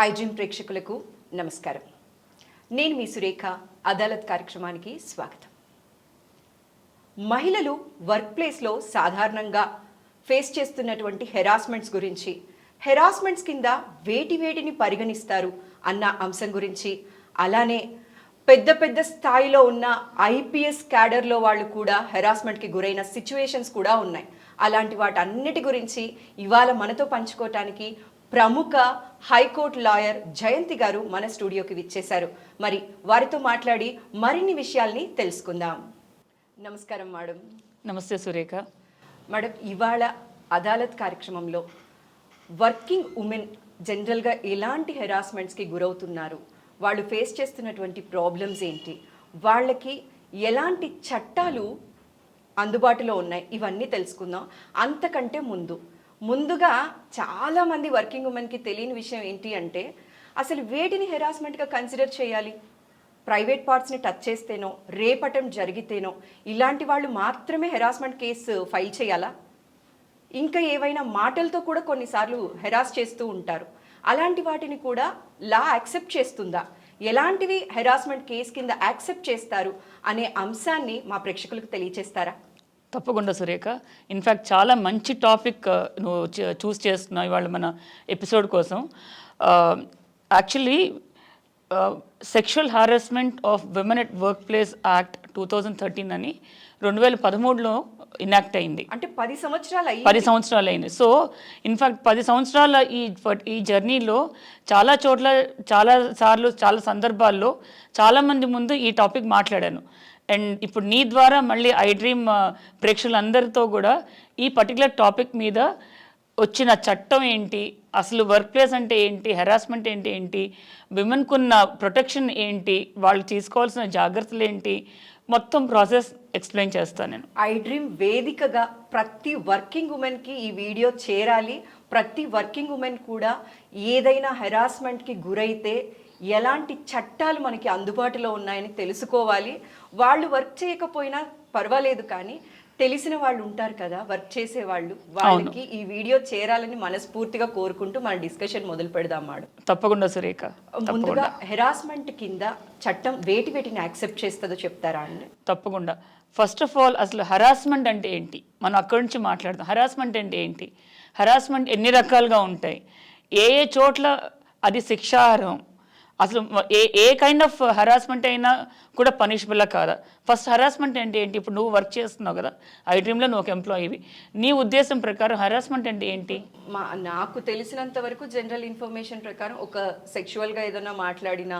ఐడ్రీమ్ ప్రేక్షకులకు నమస్కారం. నేను మీ సురేఖ. అదాలత్ కార్యక్రమానికి స్వాగతం. మహిళలు వర్క్ ప్లేస్లో సాధారణంగా ఫేస్ చేస్తున్నటువంటి హెరాస్మెంట్స్ గురించి, హెరాస్మెంట్స్ కింద వేటిని పరిగణిస్తారు అన్న అంశం గురించి, అలానే పెద్ద స్థాయిలో ఉన్న ఐపీఎస్ క్యాడర్లో వాళ్ళు కూడా హెరాస్మెంట్కి గురైన సిచ్యువేషన్స్ కూడా ఉన్నాయి. అలాంటి వాటన్నిటి గురించి ఇవాళ మనతో పంచుకోవటానికి ప్రముఖ హైకోర్టు లాయర్ జయంతి గారు మన స్టూడియోకి విచ్చేశారు. మరి వారితో మాట్లాడి మరిన్ని విషయాల్ని తెలుసుకుందాం. నమస్కారం మేడం. నమస్తే సురేఖ. మేడం, ఇవాళ అదాలత్ కార్యక్రమంలో వర్కింగ్ ఉమెన్ జనరల్గా ఎలాంటి హెరాస్మెంట్స్కి గురవుతున్నారు, వాళ్ళు ఫేస్ చేస్తున్నటువంటి ప్రాబ్లమ్స్ ఏంటి, వాళ్ళకి ఎలాంటి చట్టాలు అందుబాటులో ఉన్నాయి, ఇవన్నీ తెలుసుకుందాం. అంతకంటే ముందుగా చాలామంది వర్కింగ్ ఉమెన్కి తెలియని విషయం ఏంటి అంటే అసలు వేటిని హెరాస్మెంట్గా కన్సిడర్ చేయాలి. ప్రైవేట్ పార్ట్స్ని టచ్ చేస్తేనో, రేపటం జరిగితేనో ఇలాంటి వాళ్ళు మాత్రమే హెరాస్మెంట్ కేసు ఫైల్ చేయాలా? ఇంకా ఏవైనా మాటలతో కూడా కొన్నిసార్లు హెరాస్ చేస్తూ ఉంటారు. అలాంటి వాటిని కూడా లా యాక్సెప్ట్ చేస్తుందా? ఎలాంటివి హెరాస్మెంట్ కేసు కింద యాక్సెప్ట్ చేస్తారు అనే అంశాన్ని మా ప్రేక్షకులకు తెలియచేస్తారా? తప్పకుండా సురేఖ. ఇన్ఫ్యాక్ట్ చాలా మంచి టాపిక్ నువ్వు చూస్ చేస్తున్నావు ఇవాళ మన ఎపిసోడ్ కోసం. Actually sexual harassment of women at work place act 2013 అని 2013లో ఇనాక్ట్ అయింది. అంటే 10 సంవత్సరాలు అయింది. సో ఇన్ఫ్యాక్ట్ 10 సంవత్సరాల ఈ జర్నీలో చాలా చోట్ల, చాలా సార్లు, చాలా సందర్భాల్లో చాలామంది ముందు ఈ టాపిక్ మాట్లాడాను. అండ్ ఇప్పుడు నీ ద్వారా మళ్ళీ ఐడ్రీమ్ ప్రేక్షకులందరితో కూడా ఈ పర్టికులర్ టాపిక్ మీద వచ్చిన చట్టం ఏంటి, అసలు వర్క్ ప్లేస్ అంటే ఏంటి, హెరాస్మెంట్ ఏంటి, విమెన్కున్న ప్రొటెక్షన్ ఏంటి, వాళ్ళు తీసుకోవాల్సిన జాగ్రత్తలు ఏంటి, మొత్తం ప్రాసెస్ ఎక్స్ప్లెయిన్ చేస్తాను నేను. ఐడ్రీమ్ వేదికగా ప్రతి వర్కింగ్ ఉమెన్కి ఈ వీడియో చేరాలి. ప్రతి వర్కింగ్ ఉమెన్ కూడా ఏదైనా హెరాస్మెంట్కి గురైతే ఎలాంటి చట్టాలు మనకి అందుబాటులో ఉన్నాయని తెలుసుకోవాలి. వాళ్ళు వర్క్ చేయకపోయినా పర్వాలేదు, కానీ తెలిసిన వాళ్ళు ఉంటారు కదా వర్క్ చేసే వాళ్ళు, వాళ్ళకి ఈ వీడియో చేరాలని మనస్ఫూర్తిగా కోరుకుంటూ మన డిస్కషన్ మొదలు పెడదాం మేడం. తప్పకుండా సురేఖ. ముందుగా హెరాస్మెంట్ కింద చట్టం వేటిని యాక్సెప్ట్ చేస్తుందో చెప్తారా అండి? తప్పకుండా. ఫస్ట్ ఆఫ్ ఆల్ అసలు హెరాస్మెంట్ అంటే ఏంటి, మనం అక్కడి నుంచి మాట్లాడదాం. హెరాస్మెంట్ అంటే ఏంటి, హెరాస్మెంట్ ఎన్ని రకాలుగా ఉంటాయి, ఏ చోట్ల అది శిక్షార్హం, అసలు ఏ కైండ్ ఆఫ్ హెరాస్మెంట్ అయినా కూడా పనిషబుల్ కాదా? ఫస్ట్ హెరాస్మెంట్ అంటే ఏంటి? ఇప్పుడు నువ్వు వర్క్ చేస్తున్నావు కదా ఐడ్రీమ్లో, నువ్వు ఒక ఎంప్లాయీవి, నీ ఉద్దేశం ప్రకారం హెరాస్మెంట్ అంటే ఏంటి? నాకు తెలిసినంత వరకు జనరల్ ఇన్ఫర్మేషన్ ప్రకారం ఒక సెక్షువల్గా ఏదైనా మాట్లాడినా,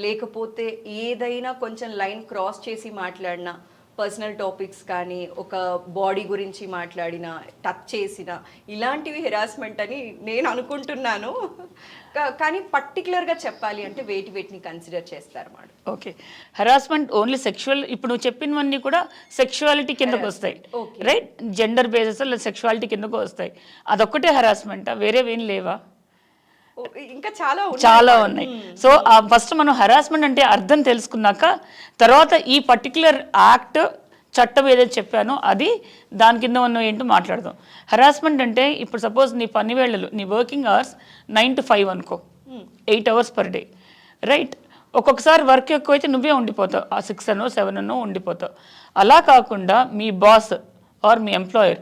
లేకపోతే ఏదైనా కొంచెం లైన్ క్రాస్ చేసి మాట్లాడినా, పర్సనల్ టాపిక్స్ కానీ, ఒక బాడీ గురించి మాట్లాడినా, టచ్ చేసిన, ఇలాంటివి హెరాస్మెంట్ అని నేను అనుకుంటున్నాను. కానీ పర్టికులర్గా చెప్పాలి అంటే వేటిని కన్సిడర్ చేస్తారు madam? Okay, harassment only sexual, ఇప్పుడు నువ్వు చెప్పినవన్నీ కూడా సెక్షువాలిటీ కిందకు వస్తాయి, రైట్? జెండర్ బేసెస్ లేదా సెక్షువాలిటీ కిందకు వస్తాయి. అదొక్కటే హెరాస్మెంటా, వేరేవేం లేవా? ఇంకా చాలా ఉన్నాయి. సో ఫస్ట్ మనం హెరాస్మెంట్ అంటే అర్థం తెలుసుకున్నాక తర్వాత ఈ పర్టికులర్ యాక్ట్ చట్టం ఏదైతే చెప్పానో అది దాని కింద ఉన్న ఏంటో మాట్లాడదాం. హెరాస్మెంట్ అంటే ఇప్పుడు సపోజ్ నీ పని వేళలు, నీ వర్కింగ్ అవర్స్ 9 to 5 అనుకో, 8 hours per day, రైట్? ఒక్కొక్కసారి వర్క్ ఎక్కువైతే నువ్వే ఉండిపోతావు, ఆ 6 అనో 7 అనో ఉండిపోతావు. అలా కాకుండా మీ బాస్ ఆర్ మీ ఎంప్లాయర్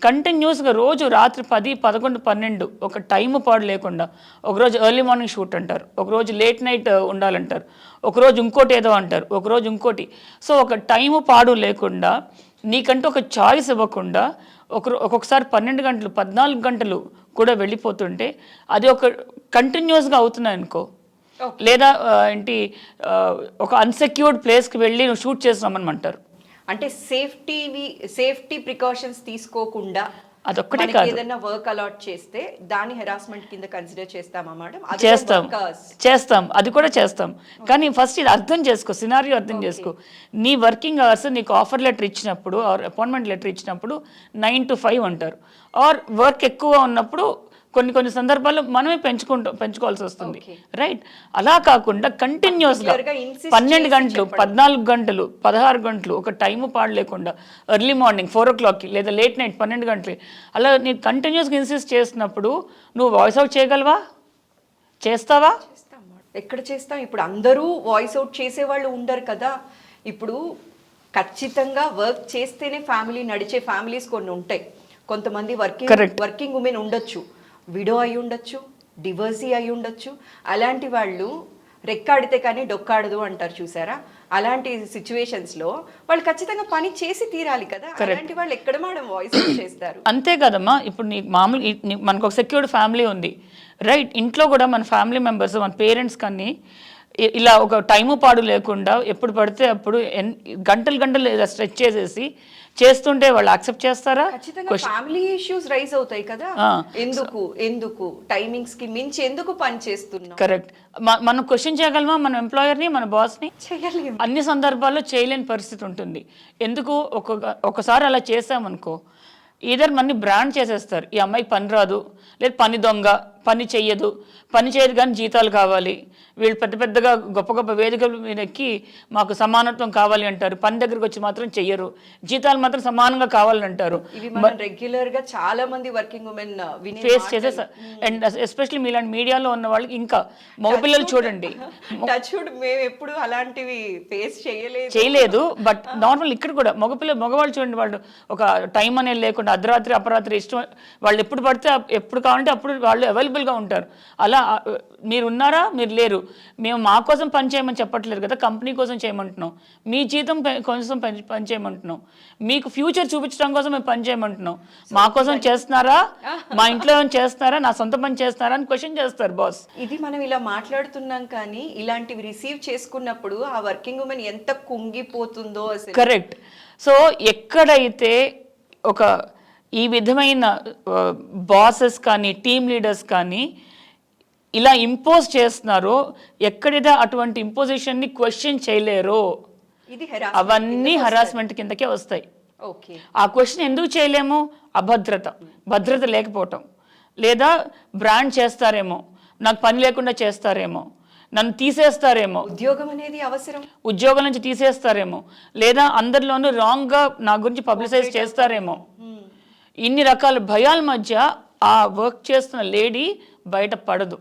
కంటిన్యూస్గా రోజు రాత్రి 10, 11, 12 ఒక టైం పాడు లేకుండా, ఒకరోజు ఎర్లీ మార్నింగ్ షూట్ అంటారు, ఒకరోజు లేట్ నైట్ ఉండాలంటారు, ఒకరోజు ఇంకోటి ఏదో అంటారు, ఒకరోజు ఇంకోటి. సో ఒక టైము పాడు లేకుండా, నీకంటూ ఒక చాయిస్ ఇవ్వకుండా ఒక్కొక్కసారి 12 గంటలు 14 గంటలు కూడా వెళ్ళిపోతుంటే అది ఒక కంటిన్యూస్గా అవుతున్నాయి అనుకో, లేదా ఏంటి ఒక అన్సెక్యూర్డ్ ప్లేస్కి వెళ్ళి నువ్వు షూట్ చేస్తున్నామని అంటే సేఫ్టీ ప్రికాషన్స్ తీసుకోకుండా అదొక్కటే కాదు, ఏదైనా వర్క్ అలాట్ చేస్తే దాన్ని హెరాస్మెంట్ కింద కన్సిడర్ చేస్తామా మేడం? చేస్తాం, అది కూడా చేస్తాం. కానీ ఫస్ట్ ఇది అర్థం చేసుకో, సినారియో అర్థం చేసుకో. నీ వర్కింగ్ అవర్స్ నీకు ఆఫర్ లెటర్ ఇచ్చినప్పుడు ఆర్ అపాయింట్మెంట్ లెటర్ ఇచ్చినప్పుడు 9 to 5 అంటారు. ఆర్ వర్క్ ఎక్కువ ఉన్నప్పుడు కొన్ని సందర్భాల్లో మనమే పెంచుకోవాల్సి వస్తుంది, రైట్? అలా కాకుండా కంటిన్యూస్గా 12 గంటలు 14 గంటలు 16 గంటలు ఒక టైము పాడు లేకుండా ఎర్లీ మార్నింగ్ 4 o'clockకి లేదా లేట్ నైట్ 12 గంటలకి అలా నేను కంటిన్యూస్గా ఇన్సిస్ట్ చేస్తున్నప్పుడు నువ్వు వాయిస్ అవుట్ చేయగలవా? చేస్తావా? ఎక్కడ చేస్తాం? ఇప్పుడు అందరూ వాయిస్ అవుట్ చేసే వాళ్ళు ఉండరు కదా. ఇప్పుడు ఖచ్చితంగా వర్క్ చేస్తేనే ఫ్యామిలీ నడిచే ఫ్యామిలీస్ కొన్ని ఉంటాయి. కొంతమంది వర్కింగ్ ఉమెన్ ఉండొచ్చు, విడో అయి ఉండొచ్చు, డివర్సీ అయి ఉండొచ్చు. అలాంటి వాళ్ళు రెక్కాడితే కానీ డొక్కాడదు అంటారు చూసారా, అలాంటి సిచ్యువేషన్స్లో వాళ్ళు ఖచ్చితంగా పని చేసి తీరాలి కదా. అలాంటి వాళ్ళు ఎక్కడ మేడం వాయిస్ అవుట్ చేస్తారు? అంతే కదమ్మా. ఇప్పుడు నీకు మామూలు మనకు ఒక సెక్యూర్డ్ ఫ్యామిలీ ఉంది, రైట్? ఇంట్లో కూడా మన ఫ్యామిలీ మెంబర్స్, మన పేరెంట్స్ కానీ ఇలా ఒక టైము పాడు లేకుండా ఎప్పుడు పడితే అప్పుడు గంటలు ఇలా స్ట్రెచ్ చేసేసి చేస్తుంటే వాళ్ళు యాక్సెప్ట్ చేస్తారా? ఫ్యామిలీ ఇష్యూస్ రైజ్ అవుతాయి కదా. ఎందుకు టైమింగ్స్ కి మించి ఎందుకు పని చేస్తున్నాం? కరెక్ట్. మనం క్వశ్చన్ చేయగలమా మన ఎంప్లాయర్ని, మన బాస్ని? చేయలేము. అన్ని సందర్భాల్లో చేయలేని పరిస్థితి ఉంటుంది. ఎందుకు? ఒకసారి అలా చేసామనుకో, ఈధర్ మనని బ్రాండ్ చేసేస్తారు. ఈ అమ్మాయికి పని రాదు, లేదు పని దొంగ, పని చేయదు కానీ జీతాలు కావాలి. వీళ్ళు పెద్దగా గొప్ప వేదికల మీద ఎక్కి మాకు సమానత్వం కావాలి అంటారు. పని దగ్గరకు వచ్చి మాత్రం చెయ్యరు, జీతాలు మాత్రం సమానంగా కావాలని అంటారు. రెగ్యులర్ గా చాలా మంది వర్కింగ్ ఉమెన్ ఫేస్ చేసే, అండ్ ఎస్పెషల్లీ మీలాంటి మీడియాలో ఉన్న వాళ్ళకి ఇంకా మగపిల్లలు చూడండి. మేము ఎప్పుడు అలాంటివి ఫేస్ చేయలేదు. బట్ నార్మల్ ఇక్కడ కూడా మగవాళ్ళు చూడండి, వాళ్ళు ఒక టైం అనేది లేకుండా అర్ధరాత్రి అపరాత్రి ఇష్టం వాళ్ళు ఎప్పుడు పడితే ఎప్పుడు కావాలంటే అప్పుడు వాళ్ళు అవైలబుల్గా ఉంటారు. అలా మీరు ఉన్నారా? మీరు లేరు. మేము మా కోసం పని చేయమని చెప్పట్లేదు కదా, కంపెనీ కోసం చేయమంటున్నాం. మీ జీతం కోసం పని చేయమంటున్నాం. మీకు ఫ్యూచర్ చూపించడం కోసం మేము పని చేయమంటున్నాం. మా కోసం చేస్తున్నారా, మా ఇంట్లో చేస్తున్నారా, నా సొంత పని చేస్తున్నారా అని క్వశ్చన్ చేస్తారు బాస్. ఇది మనం ఇలా మాట్లాడుతున్నాం కానీ ఇలాంటివి రిసీవ్ చేసుకున్నప్పుడు ఆ వర్కింగ్ ఉమెన్ ఎంత కుంగిపోతుందో అసలు. కరెక్ట్. సో ఎక్కడైతే ఒక ఈ విధమైన బాసెస్ కానీ టీమ్ లీడర్స్ కానీ ఇలా ఇంపోజ్ చేస్తున్నారో, ఎక్కడైతే అటువంటి ఇంపోజిషన్ని క్వశ్చన్ చేయలేరో అవన్నీ హరాస్మెంట్ కిందకే వస్తాయి. ఆ క్వశ్చన్ ఎందుకు చేయలేము? భద్రత లేకపోవటం, లేదా బ్రాండ్ చేస్తారేమో, నాకు పని లేకుండా చేస్తారేమో, నన్ను తీసేస్తారేమో, ఉద్యోగం అనేది అవసరం, ఉద్యోగం నుంచి తీసేస్తారేమో, లేదా అందరిలోనూ రాంగ్గా నా గురించి పబ్లిసైజ్ చేస్తారేమో, ఇన్ని రకాల భయాల మధ్య ఆ వర్క్ చేస్తున్న లేడీ బయట పడదు.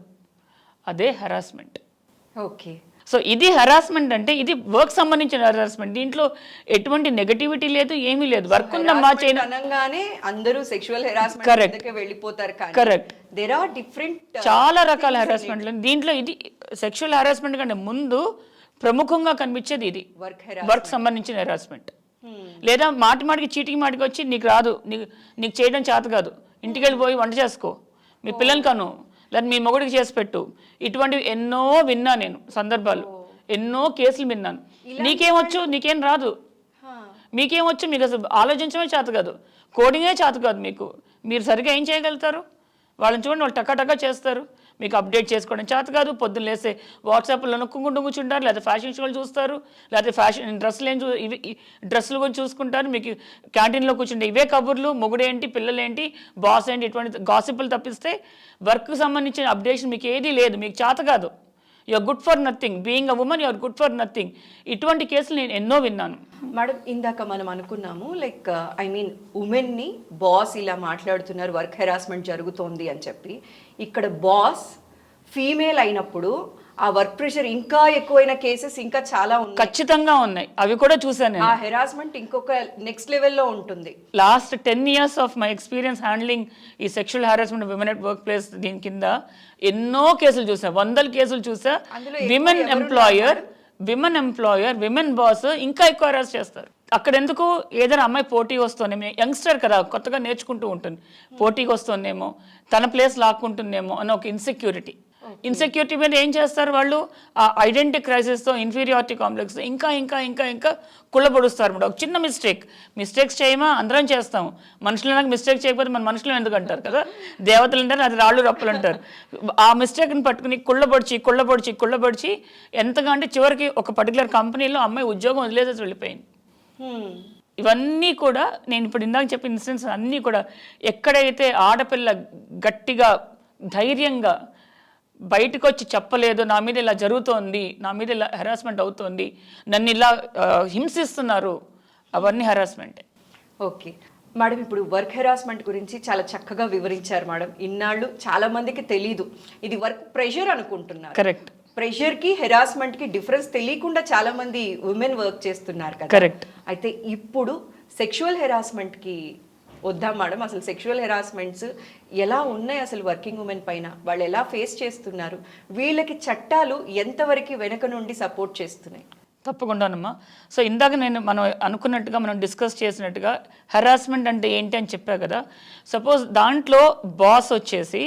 అదే హరాస్మెంట్. ఓకే. సో ఇది హరాస్మెంట్ అంటే ఇది వర్క్ సంబంధించిన హరాస్మెంట్. దీంట్లో ఎటువంటి నెగటివిటీ లేదు, ఏమీ లేదు. వర్క్ ఉందమ్మా అనగానే అందరూ సెక్షువల్ హరాస్మెంట్ వెళ్ళిపోతారు. కరెక్ట్. దేర్ ఆర్ డిఫరెంట్, చాలా రకాల హరాస్మెంట్లు. దీంట్లో ఇది సెక్షువల్ హరాస్మెంట్ కంటే ముందు ప్రముఖంగా కనిపించేది ఇది వర్క్ సంబంధించిన హరాస్మెంట్. లేదా మాటికి చీటికి వచ్చి నీకు రాదు, నీకు చేయడం చేత కాదు, ఇంటికి వెళ్ళిపోయి వంట చేసుకో, మీ పిల్లలు కను, లేదా మీ మొగుడికి చేసి పెట్టు. ఇటువంటివి ఎన్నో విన్నా నేను సందర్భాలు, ఎన్నో కేసులు విన్నాను. నీకేమొచ్చు, నీకేం రాదు, మీకేమొచ్చు, మీకు అసలు ఆలోచించడమే చేత కాదు, కోడింగే చేత కాదు, మీరు సరిగ్గా ఏం చేయగలుగుతారు? వాళ్ళని చూడండి, వాళ్ళు టకా చేస్తారు. మీకు అప్డేట్ చేసుకోవడం చేత కాదు, పొద్దున్న లేస్తే వాట్సాప్లో నొక్కుంటూ కూర్చుంటారు, లేదా ఫ్యాషన్ షోలు చూస్తారు, లేదా ఫ్యాషన్ డ్రెస్సులు గురించి చూసుకుంటారు. మీకు క్యాంటీన్లో కూర్చుంటే ఇవే కబుర్లు, మొగుడేంటి, పిల్లలేంటి, బాస్ ఏంటి, ఇటువంటి గాసిపులు తప్పిస్తే వర్క్కి సంబంధించిన అప్డేషన్ మీకు ఏదీ లేదు. మీకు చేత కాదు, you're good for nothing, being a woman you're good for nothing. ఇటువంటి కేసులు నేను ఎన్నో విన్నాను. మేడం, ఇందాక మనం అనుకున్నాము లైక్ ఉమెన్ని బాస్ ఇలా మాట్లాడుతున్నారు, వర్క్ హెరాస్మెంట్ జరుగుతోంది అని చెప్పి. ఇక్కడ బాస్ ఫీమేల్ అయినప్పుడు ఆ వర్క్ ప్రెషర్ ఇంకా ఎక్కువైన కేసెస్ ఇంకా చాలా ఉన్నాయి. ఖచ్చితంగా ఉన్నాయి, అవి కూడా చూసాను. ఆ హెరాస్మెంట్ ఇంకొక నెక్స్ట్ లెవెల్లో ఉంటుంది. Last 10 years of my experience handling ఈ sexual harassment women at work place, దీని కింద ఎన్నో కేసులు చూసా, 100 కేసులు చూసా. విమెన్ ఎంప్లాయర్, విమెన్ బాస్ ఇంకా ఎక్కువ హెరాస్ చేస్తారు. అక్కడ ఎందుకు? ఏదైనా అమ్మాయి పోటీ వస్తుందేమో, యంగ్స్టర్ కదా, కొత్తగా నేర్చుకుంటూ ఉంటుంది, పోటీకి వస్తుందేమో, తన ప్లేస్ లాక్కుంటుందేమో అని ఒక ఇన్సెక్యూరిటీ మీద ఏం చేస్తారు వాళ్ళు? ఆ ఐడెంటిటీ క్రైసిస్తో, ఇన్ఫీరియారిటీ కాంప్లెక్స్తో ఇంకా ఇంకా ఇంకా ఇంకా కుళ్ళబొడుస్తారు. ఒక చిన్న మిస్టేక్స్ చేయమా, అందరం చేస్తాము. మనుషులకు మిస్టేక్ చేయకపోతే మన మనుషులు ఎందుకు అంటారు కదా, దేవతలు అంటారు, అది రాళ్ళు రప్పులు అంటారు. ఆ మిస్టేక్ని పట్టుకుని కుళ్ళబొడిచి ఎంతగా అంటే చివరికి ఒక పర్టికులర్ కంపెనీలో అమ్మాయి ఉద్యోగం వదిలేసేసి వెళ్ళిపోయింది. ఇవన్నీ కూడా నేను ఇప్పుడు ఇందాక చెప్పిన ఇన్సిడెంట్స్ అన్నీ కూడా ఎక్కడైతే ఆడపిల్ల గట్టిగా ధైర్యంగా బయటకు వచ్చి చెప్పలేదు, నా మీద ఇలా జరుగుతోంది, నా మీద ఇలా హెరాస్మెంట్ అవుతోంది, నన్ను ఇలా హింసిస్తున్నారు, అవన్నీ హెరాస్మెంటే. ఓకే. మేడం ఇప్పుడు వర్క్ హెరాస్మెంట్ గురించి చాలా చక్కగా వివరించారు మేడం. ఇన్నాళ్ళు చాలా మందికి తెలీదు, ఇది వర్క్ ప్రెషర్ అనుకుంటున్నారు. కరెక్ట్. ప్రెషర్ కి హెరాస్మెంట్ కి డిఫరెన్స్ తెలియకుండా చాలా మంది ఉమెన్ వర్క్ చేస్తున్నారు కదా. కరెక్ట్. అయితే ఇప్పుడు సెక్షువల్ హెరాస్మెంట్ కి వద్దాం మేడం. అసలు సెక్షువల్ హెరాస్మెంట్స్ ఎలా ఉన్నాయి అసలు వర్కింగ్ ఉమెన్ పైన, వాళ్ళు ఎలా ఫేస్ చేస్తున్నారు, వీళ్ళకి చట్టాలు ఎంతవరకు వెనక నుండి సపోర్ట్ చేస్తున్నాయి? తప్పకుండానమ్మా. సో ఇందాక మనం అనుకున్నట్టుగా, మనం డిస్కస్ చేసినట్టుగా హెరాస్మెంట్ అంటే ఏంటి అని చెప్పా కదా. సపోజ్ దాంట్లో బాస్ వచ్చేసి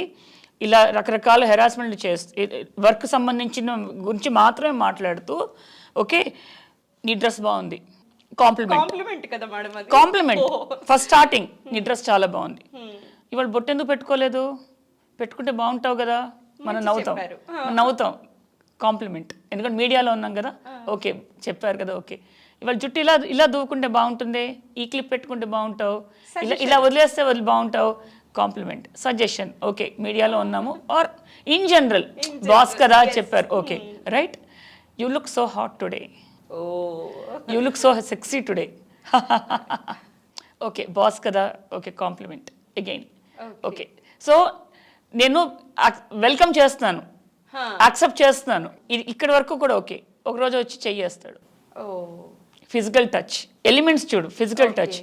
ఇలా రకరకాల హెరాస్మెంట్ చేస్తూ వర్క్ సంబంధించిన గురించి మాత్రమే మాట్లాడుతూ, ఓకే నీ డ్రెస్ బాగుంది, కాంప్లిమెంట్ కదా మేడం, కాంప్లిమెంట్ ఫస్ట్ స్టార్టింగ్, నీ డ్రెస్ చాలా బాగుంది, ఇవాళ బొట్టెందుకు పెట్టుకోలేదు, పెట్టుకుంటే బాగుంటావు కదా, మనం నవ్వుతాం కాంప్లిమెంట్, ఎందుకంటే మీడియాలో ఉన్నాం కదా. ఓకే చెప్పారు కదా, ఓకే ఇవాళ జుట్టు ఇలా దూకుంటే బాగుంటుంది, ఈ క్లిప్ పెట్టుకుంటే బాగుంటావు, ఇలా వదిలేస్తే బాగుంటావు, కాంప్లిమెంట్. సజెషన్, ఓకే మీడియాలో ఉన్నాము, ఆర్ ఇన్ జనరల్ బాస్ కదా చెప్పారు, okay right, you look so hot today, you look so sexy today, okay boss కదా, okay compliment again, okay. So నేను వెల్కమ్ చేస్తున్నాను, యాక్సెప్ట్ చేస్తున్నాను, ఇది ఇక్కడ వరకు కూడా ఓకే. ఒకరోజు వచ్చి చెయ్యేస్తాడు, ఫిజికల్ టచ్, ఎలిమెంట్స్ చూడు, ఫిజికల్ టచ్,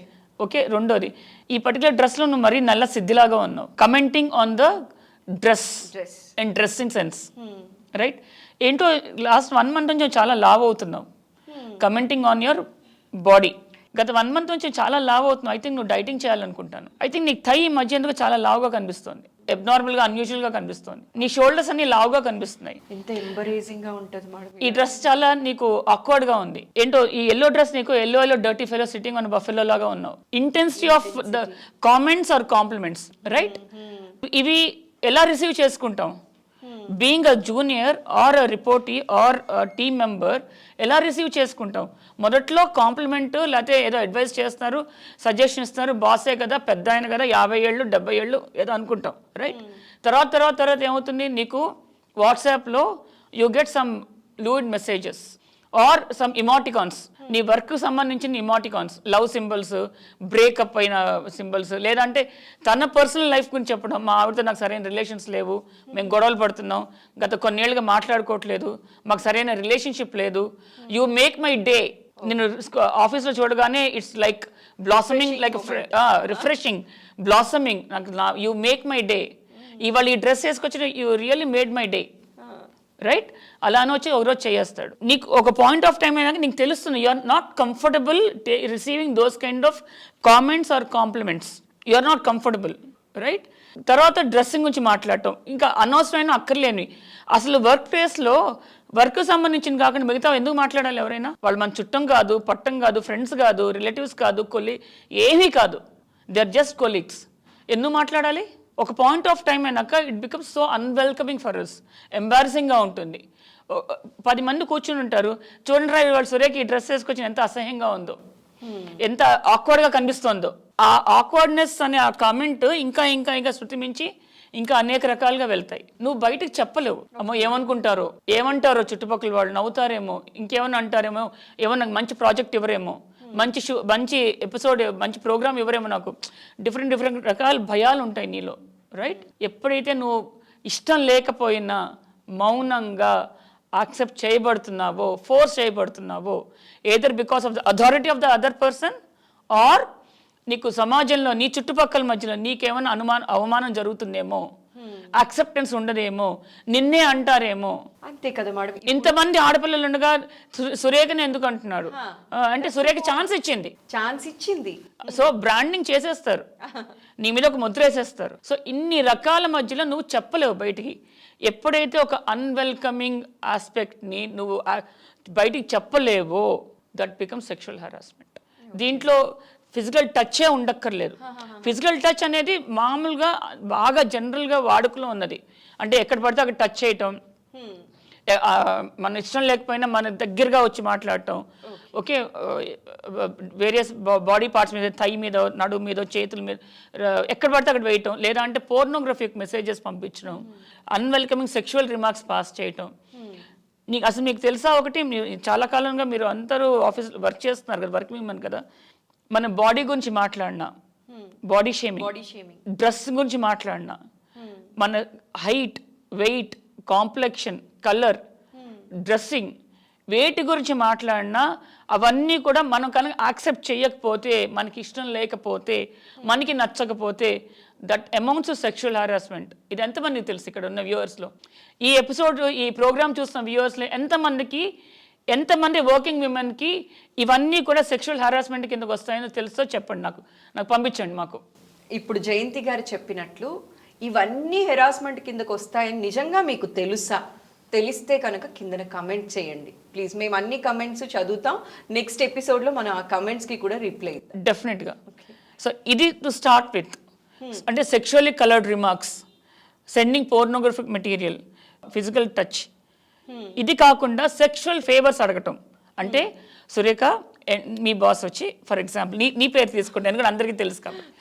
ఓకే. రెండోది, ఈ పర్టికులర్ డ్రెస్లో నువ్వు మరీ నల్ల సిద్ధిలాగా ఉన్నావు, commenting on the dress and dressing sense, right. ఏంటో లాస్ట్ 1 month నుంచి చాలా లావ్ అవుతున్నావు, కమెంటింగ్ ఆన్ యువర్ బాడీ. గత 1 month నుంచి చాలా లావ్ అవుతున్నావు, ఐ థింక్ నువ్వు డైటింగ్ చేయాలనుకుంటాను. ఐ థింక్ నీకు థై ఈ మధ్య ఎందుకు చాలా లావుగా కనిపిస్తుంది, అబ్నార్మల్గా అన్యూజువల్గా కనిపిస్తుంది, నీ షోల్డర్స్ అన్ని లావుగా కనిపిస్తున్నాయి, ఎంత ఎంబరేజింగ్ గా ఉంటుంది మేడం. ఈ డ్రెస్ చాలా నీకు ఆక్వర్డ్ గా ఉంది, ఏంటో ఈ ఎల్లో డ్రెస్ నీకు yellow dirty fellow sitting on buffalo లాగా ఉన్నావు. Intensity of the comments are compliments, right. ఇవి ఎలా రిసీవ్ చేసుకుంటాం, being a junior or a reportee or team member ఎలా రిసీవ్ చేసుకుంటాం? మొదట్లో కాంప్లిమెంట్ లేకపోతే ఏదో అడ్వైస్ చేస్తున్నారు, సజెషన్ ఇస్తున్నారు, బాసే కదా, పెద్ద ఆయన కదా, 50 ఏళ్ళు 70 ఏళ్ళు ఏదో అనుకుంటాం, రైట్. తర్వాత ఏమవుతుంది, నీకు వాట్సాప్లో you get some lewd messages or some emoticons, నీ వర్క్ సంబంధించిన ఇమోటికాన్స్, లవ్ సింబల్స్, బ్రేకప్ అయిన సింబల్స్, లేదంటే తన పర్సనల్ లైఫ్ గురించి చెప్పడం, మా ఆవిడతో నాకు సరైన రిలేషన్స్ లేవు, మేము గొడవలు పడుతున్నాం, గత కొన్నేళ్ళుగా మాట్లాడుకోవట్లేదు, మాకు సరైన రిలేషన్షిప్ లేదు, యూ మేక్ మై డే. నేను ఆఫీస్లో చూడగానే it's like blossoming, like refreshing, blossoming, నాకు యూ మేక్ మై డే, ఇవాళ ఈ డ్రెస్ వేసుకొచ్చిన you really made my day, right. అలానే వచ్చి ఒకరోజు చేయేస్తాడు. నీకు ఒక పాయింట్ ఆఫ్ టైం అయినాక నీకు తెలుస్తుంది you are not comfortable receiving those kind of comments are compliments, you are not comfortable, right. తర్వాత డ్రెస్సింగ్ గురించి మాట్లాడటం, ఇంకా అనవసరమైన అక్కర్లేనివి. అసలు వర్క్ ప్లేస్లో వర్క్ సంబంధించిన కాకుండా మిగతా ఎందుకు మాట్లాడాలి ఎవరైనా? వాళ్ళు మన చుట్టం కాదు, పట్టం కాదు, ఫ్రెండ్స్ కాదు, రిలేటివ్స్ కాదు, ఏమీ కాదు, దే ఆర్ జస్ట్ కొలీగ్స్. ఎందుకు మాట్లాడాలి? ఒక పాయింట్ ఆఫ్ టైం అయినాక it becomes so unwelcoming for us, ఎంబారసింగ్గా ఉంటుంది. 10 మంది కూర్చుని ఉంటారు, చూడండి రా వాళ్ళు సురేఖ ఈ డ్రెస్ వేసుకొచ్చి ఎంత అసహ్యంగా ఉందో, ఎంత ఆక్వర్డ్గా కనిపిస్తుందో. ఆ ఆక్వర్డ్నెస్ అనే ఆ కామెంట్ ఇంకా ఇంకా ఇంకా శృతి మించి ఇంకా అనేక రకాలుగా వెళ్తాయి. నువ్వు బయటకు చెప్పలేవు, అమ్మో ఏమంటారో చుట్టుపక్కల వాళ్ళు, నవ్వుతారేమో, ఇంకేమన్నా అంటారేమో, ఏమన్నా మంచి ప్రాజెక్ట్ ఇవ్వరేమో, మంచి ఎపిసోడ్, మంచి ప్రోగ్రామ్ ఇవ్వరేమో, నాకు డిఫరెంట్ రకాల భయాలు ఉంటాయి నీలో, రైట్. ఎప్పుడైతే నువ్వు ఇష్టం లేకపోయినా మౌనంగా యాక్సెప్ట్ చేయబడుతున్నావో, ఫోర్స్ చేయబడుతున్నావో, either because of the authority of the other person or నీకు సమాజంలో నీ చుట్టుపక్కల మధ్యలో నీకేమైనా అవమానం జరుగుతుందేమో, యాక్సెప్టెన్స్ ఉండదేమో, నిన్నే అంటారేమో. అంతే కదా మేడం. ఇంతమంది ఆడపిల్లలు ఉండగా సురేఖని ఎందుకు అంటున్నాడు అంటే సురేఖ ఛాన్స్ ఇచ్చింది, సో బ్రాండింగ్ చేసేస్తారు, నీ మీద ఒక ముద్ర వేసేస్తారు. సో ఇన్ని రకాల మధ్యలో నువ్వు చెప్పలేవు బయటికి. ఎప్పుడైతే ఒక అన్వెల్కమింగ్ ఆస్పెక్ట్ని నువ్వు బయటికి చెప్పలేవో, దట్ బికమ్ సెక్షువల్ హెరాస్మెంట్. దీంట్లో ఫిజికల్ టచ్చే ఉండక్కర్లేదు. ఫిజికల్ టచ్ అనేది మామూలుగా బాగా జనరల్గా వాడుకలో ఉన్నది. అంటే ఎక్కడ పడితే అక్కడ టచ్ చేయటం, మన ఇష్టం లేకపోయినా మన దగ్గరగా వచ్చి మాట్లాడటం, ఓకే, వేరియస్ బాడీ పార్ట్స్ మీద, థై మీద, నడుము మీద, చేతుల మీద, ఎక్కడ పడితే అక్కడ వేయటం, లేదా అంటే పోర్నోగ్రఫిక్ మెసేజెస్ పంపించడం, అన్వెల్కమింగ్ సెక్షువల్ రిమార్క్స్ పాస్ చేయటం. మీకు తెలుసా ఒకటి, చాలా కాలంగా మీరు అందరూ ఆఫీస్ వర్క్ చేస్తున్నారు కదా, వర్కింగ్ ఉమెన్ కదా, మన బాడీ గురించి మాట్లాడినా, body shaming, body shaming, dress గురించి మాట్లాడినా, మన height, weight, complexion, colour, dressing, వేటి గురించి మాట్లాడినా అవన్నీ కూడా మనం కనుక యాక్సెప్ట్ చేయకపోతే, మనకి ఇష్టం లేకపోతే, మనకి నచ్చకపోతే, దట్ అమౌంట్స్ సెక్షువల్ హారాస్మెంట్. ఇది ఎంతమందికి తెలుసు ఇక్కడ ఉన్న వ్యూవర్స్లో? ఈ ఎపిసోడ్, ఈ ప్రోగ్రామ్ చూస్తున్న వ్యూవర్స్లో ఎంతమంది వర్కింగ్ విమెన్కి ఇవన్నీ కూడా సెక్షువల్ హారాస్మెంట్ కిందకు వస్తాయని తెలుసో చెప్పండి, నాకు పంపించండి మాకు. ఇప్పుడు జయంతి గారు చెప్పినట్లు ఇవన్నీ హెరాస్మెంట్ కిందకు వస్తాయని నిజంగా మీకు తెలుసా? తెలిస్తే కనుక కిందన కమెంట్ చేయండి ప్లీజ్. మేము అన్ని కమెంట్స్ చదువుతాం. నెక్స్ట్ ఎపిసోడ్లో మనం ఆ కమెంట్స్కి కూడా రిప్లై ఇద్దాం డెఫినెట్గా. సో ఇది టు స్టార్ట్ విత్, అంటే sexually coloured remarks, sending pornographic material, physical touch. ఇది కాకుండా సెక్షువల్ ఫేవర్స్ అడగటం. అంటే సురేఖ, మీ బాస్ వచ్చి ఫర్ ఎగ్జాంపుల్ నీ పేరు తీసుకుంటే, ఎందుకంటే అందరికీ తెలుసు కాబట్టి,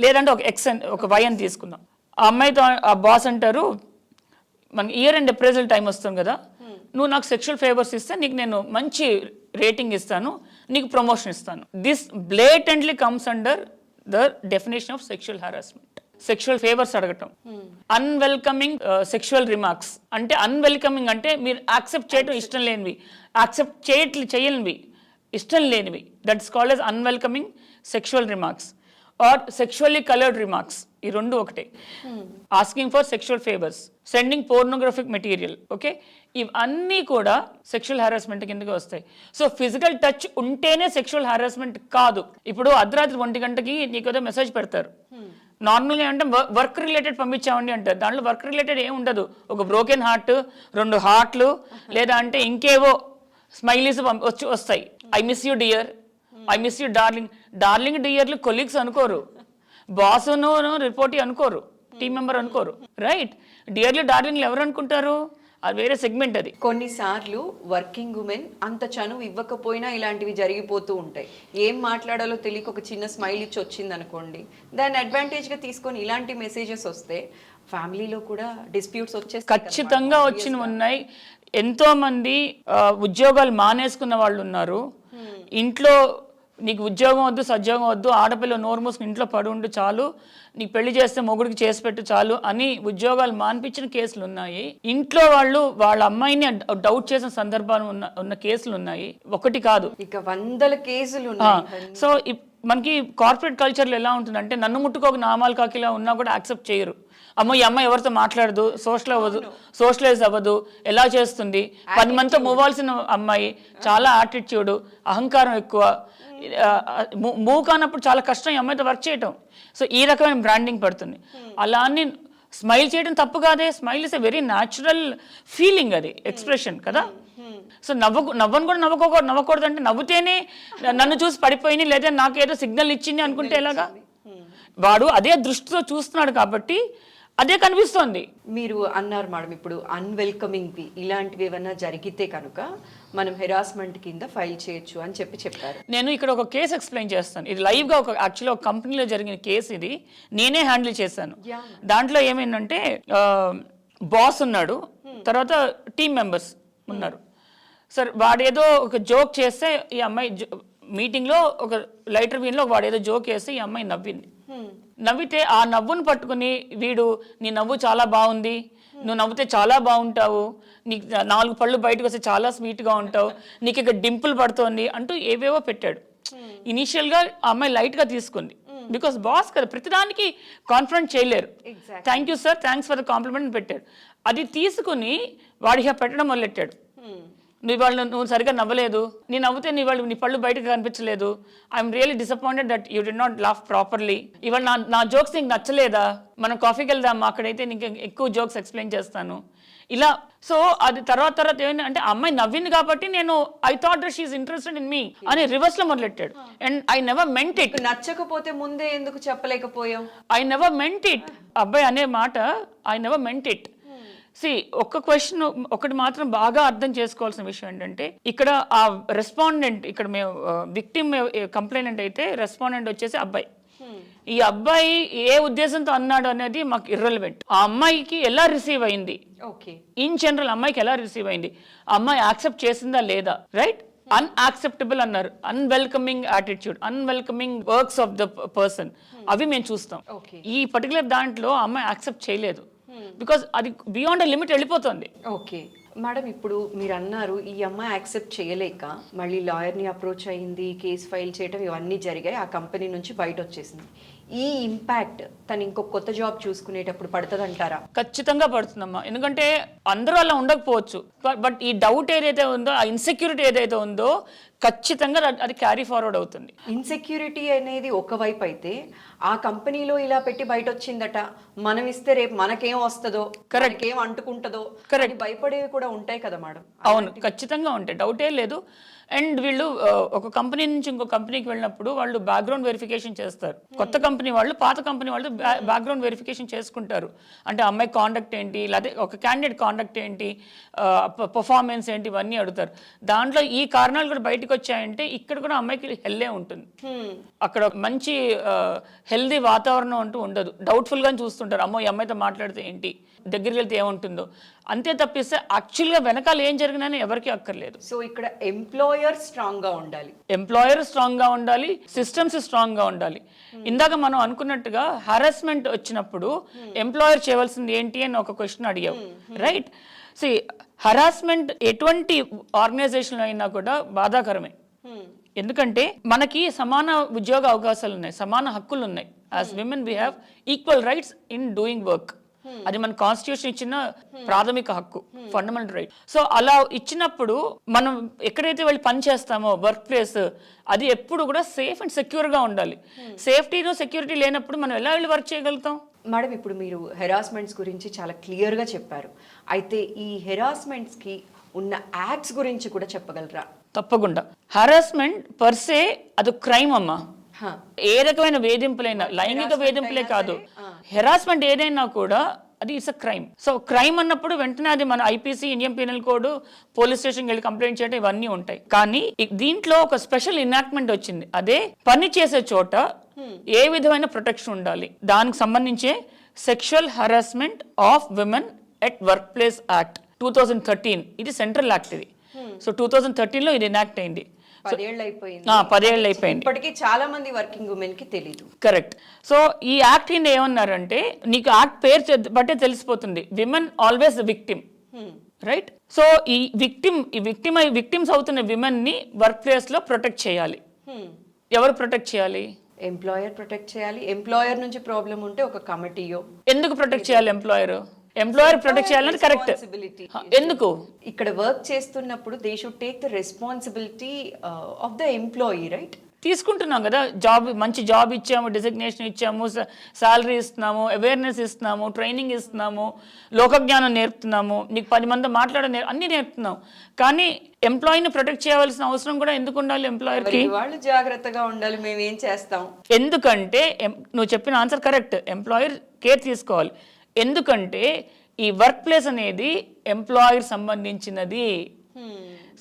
లేదంటే ఒక ఎక్స్ అని, ఒక వై అని తీసుకుందాం. ఆ అమ్మాయితో ఆ బాస్ అంటారు, మనకి ఇయర్ అండ్ అప్రైజల్ టైం వస్తుంది కదా, నువ్వు నాకు సెక్షువల్ ఫేవర్స్ ఇస్తే నీకు నేను మంచి రేటింగ్ ఇస్తాను, నీకు ప్రమోషన్ ఇస్తాను. This blatantly comes under the definition of sexual harassment. Sexual favours అడగటం. అన్వెల్కమింగ్ సెక్షువల్ రిమార్క్స్, అంటే అన్వెల్కమింగ్ అంటే మీరు యాక్సెప్ట్ చేయడం ఇష్టం లేనివి, యాక్సెప్ట్ చేయనివి, ఇష్టం లేనివి, that's called as unwelcoming sexual remarks or sexually coloured remarks. ఈ రెండు ఒకటే. Asking for sexual favours, sending pornographic material, okay, ఇవన్నీ కూడా సెక్షువల్ హారాస్మెంట్ కిందకి వస్తాయి. సో ఫిజికల్ టచ్ ఉంటేనే సెక్షువల్ హారాస్మెంట్ కాదు. ఇప్పుడు అర్ధరాత్రి 1 గంటకి నీకు ఏదో మెసేజ్ పెడతారు, నార్మల్గా అంటే వర్క్ రిలేటెడ్ పంపించామండి అంటారు. దాంట్లో వర్క్ రిలేటెడ్ ఏమి ఉండదు. ఒక బ్రోకెన్ హార్ట్, 2 హార్ట్లు, లేదా అంటే ఇంకేవో స్మైలీస్ వస్తాయి. I miss you dear, I miss you darling. Darling డియర్లు కొలీగ్స్ అనుకోరు, బాసును రిపోర్ట్ అనుకోరు, టీం మెంబర్ అనుకోరు, రైట్? డియర్లు డార్లింగ్లు ఎవరు అనుకుంటారు? అది వేరే సెగ్మెంట్. అది కొన్నిసార్లు వర్కింగ్ ఉమెన్ అంత చనువు ఇవ్వకపోయినా ఇలాంటివి జరిగిపోతూ ఉంటాయి. ఏం మాట్లాడాలో తెలియక ఒక చిన్న స్మైల్ ఇచ్చి వచ్చింది అనుకోండి, దాన్ని అడ్వాంటేజ్గా తీసుకొని ఇలాంటి మెసేజెస్ వస్తే ఫ్యామిలీలో కూడా డిస్ప్యూట్స్ వచ్చేస్తాయి. ఖచ్చితంగా వచ్చినవి ఉన్నాయి. ఎంతోమంది ఉద్యోగాలు మానేసుకున్న వాళ్ళు ఉన్నారు. ఇంట్లో నీకు ఉద్యోగం వద్దు, సద్యోగం వద్దు, ఆడపిల్ల నోరు మూసుకుని ఇంట్లో పడి ఉండు చాలు, నీకు పెళ్లి చేస్తే మొగుడికి చేసి పెట్టు చాలు అని ఉద్యోగాలు మాన్పించిన కేసులు ఉన్నాయి. ఇంట్లో వాళ్ళు వాళ్ళ అమ్మాయిని డౌట్ చేసిన సందర్భాలు ఉన్న కేసులు ఉన్నాయి, ఒకటి కాదు, ఇక 100 కేసులు ఉన్నాయి. సో మనకి కార్పొరేట్ కల్చర్లో ఎలా ఉంటుందంటే, నన్ను ముట్టుకోక నామాలు కాకిలా ఉన్నా కూడా యాక్సెప్ట్ చేయరు. అమ్మ ఈ అమ్మాయి ఎవరితో మాట్లాడదు, సోషలైజ్ అవ్వదు, ఎలా చేస్తుంది, 10 మందితో మూవాల్సిన అమ్మాయి, చాలా యాటిట్యూడ్, అహంకారం ఎక్కువ, మూవ్ కానప్పుడు చాలా కష్టం ఈ అమ్మాయితో వర్క్ చేయటం. సో ఈ రకమైన బ్రాండింగ్ పడుతుంది. అలా అని స్మైల్ చేయడం తప్పు కాదే, smile is a very natural feeling, అది ఎక్స్ప్రెషన్ కదా. సో నవ్వను కూడా నవ్వకూడదు అంటే, నవ్వుతేనే నన్ను చూసి పడిపోయింది లేదా నాకు ఏదో సిగ్నల్ ఇచ్చింది అనుకుంటే ఎలాగా? వాడు అదే దృష్టితో చూస్తున్నాడు కాబట్టి అదే కనిపిస్తోంది. మీరు అన్నారు మేడం, ఇప్పుడు అన్వెల్కమింగ్ ఇలాంటివి ఏమైనా జరిగితే కనుక మనం హెరాస్మెంట్ కింద ఫైల్ చేయొచ్చు అని చెప్పారు. నేను ఇక్కడ ఒక కేసు ఎక్స్ప్లెయిన్ చేస్తాను. ఇది లైవ్గా యాక్చువల్లీ ఒక కంపెనీలో జరిగిన కేసు, ఇది నేనే హ్యాండిల్ చేశాను. దాంట్లో ఏమైందంటే, బాస్ ఉన్నాడు, తర్వాత టీమ్ మెంబర్స్ ఉన్నారు. సరే వాడేదో ఒక జోక్ చేస్తే ఈ అమ్మాయి మీటింగ్లో ఒక లైటర్ వీన్లో వాడేదో జోక్ చేస్తే ఈ అమ్మాయి నవ్వింది. నవ్వితే ఆ నవ్వును పట్టుకుని వీడు, నీ నవ్వు చాలా బాగుంది, నువ్వు నవ్వుతే చాలా బాగుంటావు, నీకు 4 పళ్ళు బయటకు వస్తే చాలా స్వీట్గా ఉంటావు, నీకు ఇక డింపుల్ పడుతోంది అంటూ ఏవేవో పెట్టాడు. ఇనీషియల్గా ఆ అమ్మాయి లైట్గా తీసుకుంది, బికాస్ బాస్ కదా, ప్రతిదానికి కాన్ఫరెన్స్ చేయలేరు. Thank you sir, thanks for the complement పెట్టాడు. అది తీసుకుని వాడిగా పెట్టడం మొదలెట్టాడు. నువ్వు సరిగ్గా నవ్వలేదు, నీ నవ్వుతే నీ పళ్ళు బయటకు కనిపించలేదు, I'm really disappointed that you did not laugh properly, ఇవాళ నా జోక్స్ నీకు నచ్చలేదా, మనం కాఫీకి వెళ్దాం, అక్కడైతే నీకు ఎక్కువ జోక్స్ ఎక్స్ప్లెయిన్ చేస్తాను, ఇలా. సో అది తర్వాత ఏంటి అంటే, అమ్మాయి నవ్వింది కాబట్టి నేను I thought that she is interested in me అని రివర్స్ లో మొదలెట్టాడు. And I never meant it. నచ్చకపోతే ముందే ఎందుకు చెప్పలేకపోయాం? I never meant it. అబ్బాయి అనే మాట ఐ నెవర్ మెంట్ ఇట్. ఒక్క క్వశ్చన్ ఒకటి మాత్రం బాగా అర్థం చేసుకోవాల్సిన విషయం ఏంటంటే, ఇక్కడ ఆ రెస్పాండెంట్, ఇక్కడ మేము విక్టిమ్ కంప్లైనెంట్ అయితే రెస్పాండెంట్ వచ్చేసి అబ్బాయి. ఈ అబ్బాయి ఏ ఉద్దేశంతో అన్నాడు అనేది మాకు ఇర్రెలవెంట్. ఆ అమ్మాయికి ఎలా రిసీవ్ అయింది, ఇన్ జనరల్ అమ్మాయికి ఎలా రిసీవ్ అయింది, ఆ అమ్మాయి యాక్సెప్ట్ చేసిందా లేదా, రైట్? అన్యాక్సెప్టబుల్ అన్నారు, unwelcoming attitude, unwelcoming works of the person, అవి మేము చూస్తాం. Okay. ఈ పర్టికులర్ దాంట్లో ఆ అమ్మాయి యాక్సెప్ట్ చేయలేదు, బికాస్ అది బియాండ్ లిమిట్ వెళ్ళిపోతుంది. ఓకే మేడం, ఇప్పుడు మీరు అన్నారు ఈ అమ్మాయి యాక్సెప్ట్ చేయలేక మళ్ళీ లాయర్ని అప్రోచ్ అయ్యింది, కేసు ఫైల్ చేయడం ఇవన్నీ జరిగాయి, ఆ కంపెనీ నుంచి బయట వచ్చేసింది. ఈ ఇంపాక్ట్ తను ఇంకొక కొత్త జాబ్ చూసుకునేటప్పుడు పడుతుంది అంటారా? ఖచ్చితంగా పడుతుందమ్మా, ఎందుకంటే అందరూ అలా ఉండకపోవచ్చు, బట్ ఈ డౌట్ ఏదైతే ఉందో, ఆ ఇన్సెక్యూరిటీ ఏదైతే ఉందో ఖచ్చితంగా అది క్యారీ ఫార్వర్డ్ అవుతుంది. ఇన్సెక్యూరిటీ అనేది ఒకవైపు అయితే, ఆ కంపెనీలో ఇలా పెట్టి బయట వచ్చిందట, మనం ఇస్తే రేపు మనకేం వస్తుందో, మనకేం అంటుకుంటుందో అని భయపడేవి కూడా ఉంటాయి కదా మేడం? అవును, ఖచ్చితంగా ఉంటాయి, డౌటే లేదు. అండ్ వీళ్ళు ఒక కంపెనీ నుంచి ఇంకో కంపెనీకి వెళ్ళినప్పుడు వాళ్ళు బ్యాక్గ్రౌండ్ వెరిఫికేషన్ చేస్తారు. కొత్త కంపెనీ వాళ్ళు పాత కంపెనీ వాళ్ళు బ్యాక్గ్రౌండ్ వెరిఫికేషన్ చేసుకుంటారు. అంటే అమ్మాయి కాండక్ట్ ఏంటి, లేదా ఒక క్యాండిడేట్ కాండక్ట్ ఏంటి, పర్ఫార్మెన్స్ ఏంటి, ఇవన్నీ అడుగుతారు. దాంట్లో ఈ కారణాలు కూడా బయటకు వచ్చాయంటే ఇక్కడ కూడా అమ్మాయికి హెల్లే ఉంటుంది. అక్కడ మంచి హెల్దీ వాతావరణం అంటూ ఉండదు, డౌట్ఫుల్గా చూస్తుంటారు. అమ్మో ఈ అమ్మాయితో మాట్లాడితే ఏంటి, దగ్గరికి వెళ్తే ఏముంటుందో, అంతే తప్పిస్తే యాక్చువల్గా వెనకాల ఏం జరిగినా ఎవరికి అక్కర్లేదు. సో ఇక్కడ ఎంప్లాయర్ స్ట్రాంగ్ గా ఉండాలి, ఎంప్లాయర్ స్ట్రాంగ్ గా ఉండాలి, సిస్టమ్స్ స్ట్రాంగ్ గా ఉండాలి. ఇందాక మనం అనుకున్నట్టుగా హరాస్మెంట్ వచ్చినప్పుడు ఎంప్లాయర్ చేయవలసింది ఏంటి అని ఒక క్వశ్చన్ అడిగావు, రైట్? సి హరాస్మెంట్ ఎటువంటి ఆర్గనైజేషన్ అయినా కూడా బాధాకరమే. ఎందుకంటే మనకి సమాన ఉద్యోగ అవకాశాలు ఉన్నాయి, సమాన హక్కులు ఉన్నాయి. As women we have equal rights in doing work. అది మన కాన్స్టిట్యూషన్ ఇచ్చిన ప్రాథమిక హక్కు, ఫండమెంటల్ రైట్. సో అలా ఇచ్చినప్పుడు మనం ఎక్కడైతే వెళ్ళి పని చేస్తామో వర్క్ ప్లేస్, అది ఎప్పుడు కూడా సేఫ్ అండ్ సెక్యూర్ గా ఉండాలి. సేఫ్టీను సెక్యూరిటీ లేనప్పుడు మనం ఎలా వెళ్ళి వర్క్ చేయగలుగుతాం? మేడం, ఇప్పుడు మీరు హెరాస్మెంట్స్ గురించి చాలా క్లియర్గా చెప్పారు. అయితే ఈ హెరాస్మెంట్స్కి ఉన్న యాక్ట్స్ గురించి కూడా చెప్పగలరా? తప్పకుండా. హరాస్మెంట్ పర్సే అది క్రైమ్ అమ్మా. ఏ రకమైన వేధింపులైనా, లైంగిక వేధింపులే కాదు, హెరాస్మెంట్ ఏదైనా కూడా అది it's a crime. So crime అన్నప్పుడు వెంటనే అది మన IPC, Indian penal code, police స్టేషన్కి వెళ్ళి కంప్లైంట్ చేయడం ఇవన్నీ ఉంటాయి. కానీ దీంట్లో ఒక స్పెషల్ ఇనాక్ట్మెంట్ వచ్చింది, అదే పని చేసే చోట ఏ విధమైన ప్రొటెక్షన్ ఉండాలి, దానికి సంబంధించే sexual harassment of women at work place act 2013. ఇది సెంట్రల్ యాక్ట్ ఇది. సో 2013లో ఇది ఎనాక్ట్ అయింది. 10 ఏళ్ళు అయిపోయింది. 10 ఏళ్ళు అయిపోయింది. ఇప్పటికీ చాలా మంది వర్కింగ్ ఉమెన్ కి తెలియదు. కరెక్ట్. సో ఈ యాక్ట్ కింద ఏమన్నారంటే, నీకు యాక్ట్ పేరు బట్టే తెలిసిపోతుంది, women always the victim, right? So ఈ విక్టిమ్స్ అవుతున్న విమెన్ ని వర్క్ ప్లేస్ లో ప్రొటెక్ట్ చేయాలి. ఎవరు ప్రొటెక్ట్ చేయాలి? ఎంప్లాయర్ ప్రొటెక్ట్ చేయాలి. ఎంప్లాయర్ నుంచి ప్రాబ్లం ఉంటే ఒక కమిటీయో. ఎందుకు ప్రొటెక్ట్ చేయాలి? ఎంప్లాయర్ ప్రొటెక్ట్ చేయాలంటే కరెక్ట్. ఎందుకు? ఇక్కడ వర్క్ చేస్తున్నప్పుడు they should take the responsibility of the employee, right? తీసుకుంటున్నాం కదా, మంచి జాబ్ ఇచ్చాము, డిజిగ్నేషన్ ఇచ్చాము, శాలరీ ఇస్తున్నాము, అవేర్నెస్ ఇస్తున్నాము, ట్రైనింగ్ ఇస్తున్నాము, లోకజ్ఞానం నేర్పుతున్నాము, నీకు 10 మంది అన్నీ నేర్పుతున్నాం. కానీ ఎంప్లాయీని ప్రొటెక్ట్ చేయవలసిన అవసరం కూడా ఎందుకు ఉండాలి? ఎంప్లాయర్కి వాళ్ళు జాగ్రత్తగా ఉండాలి, మేము ఏం చేస్తాం. ఎందుకంటే నువ్వు చెప్పిన ఆన్సర్ కరెక్ట్, ఎంప్లాయర్ కేర్ తీసుకోవాలి. ఎందుకంటే ఈ వర్క్ ప్లేస్ అనేది ఎంప్లాయర్ సంబంధించినది.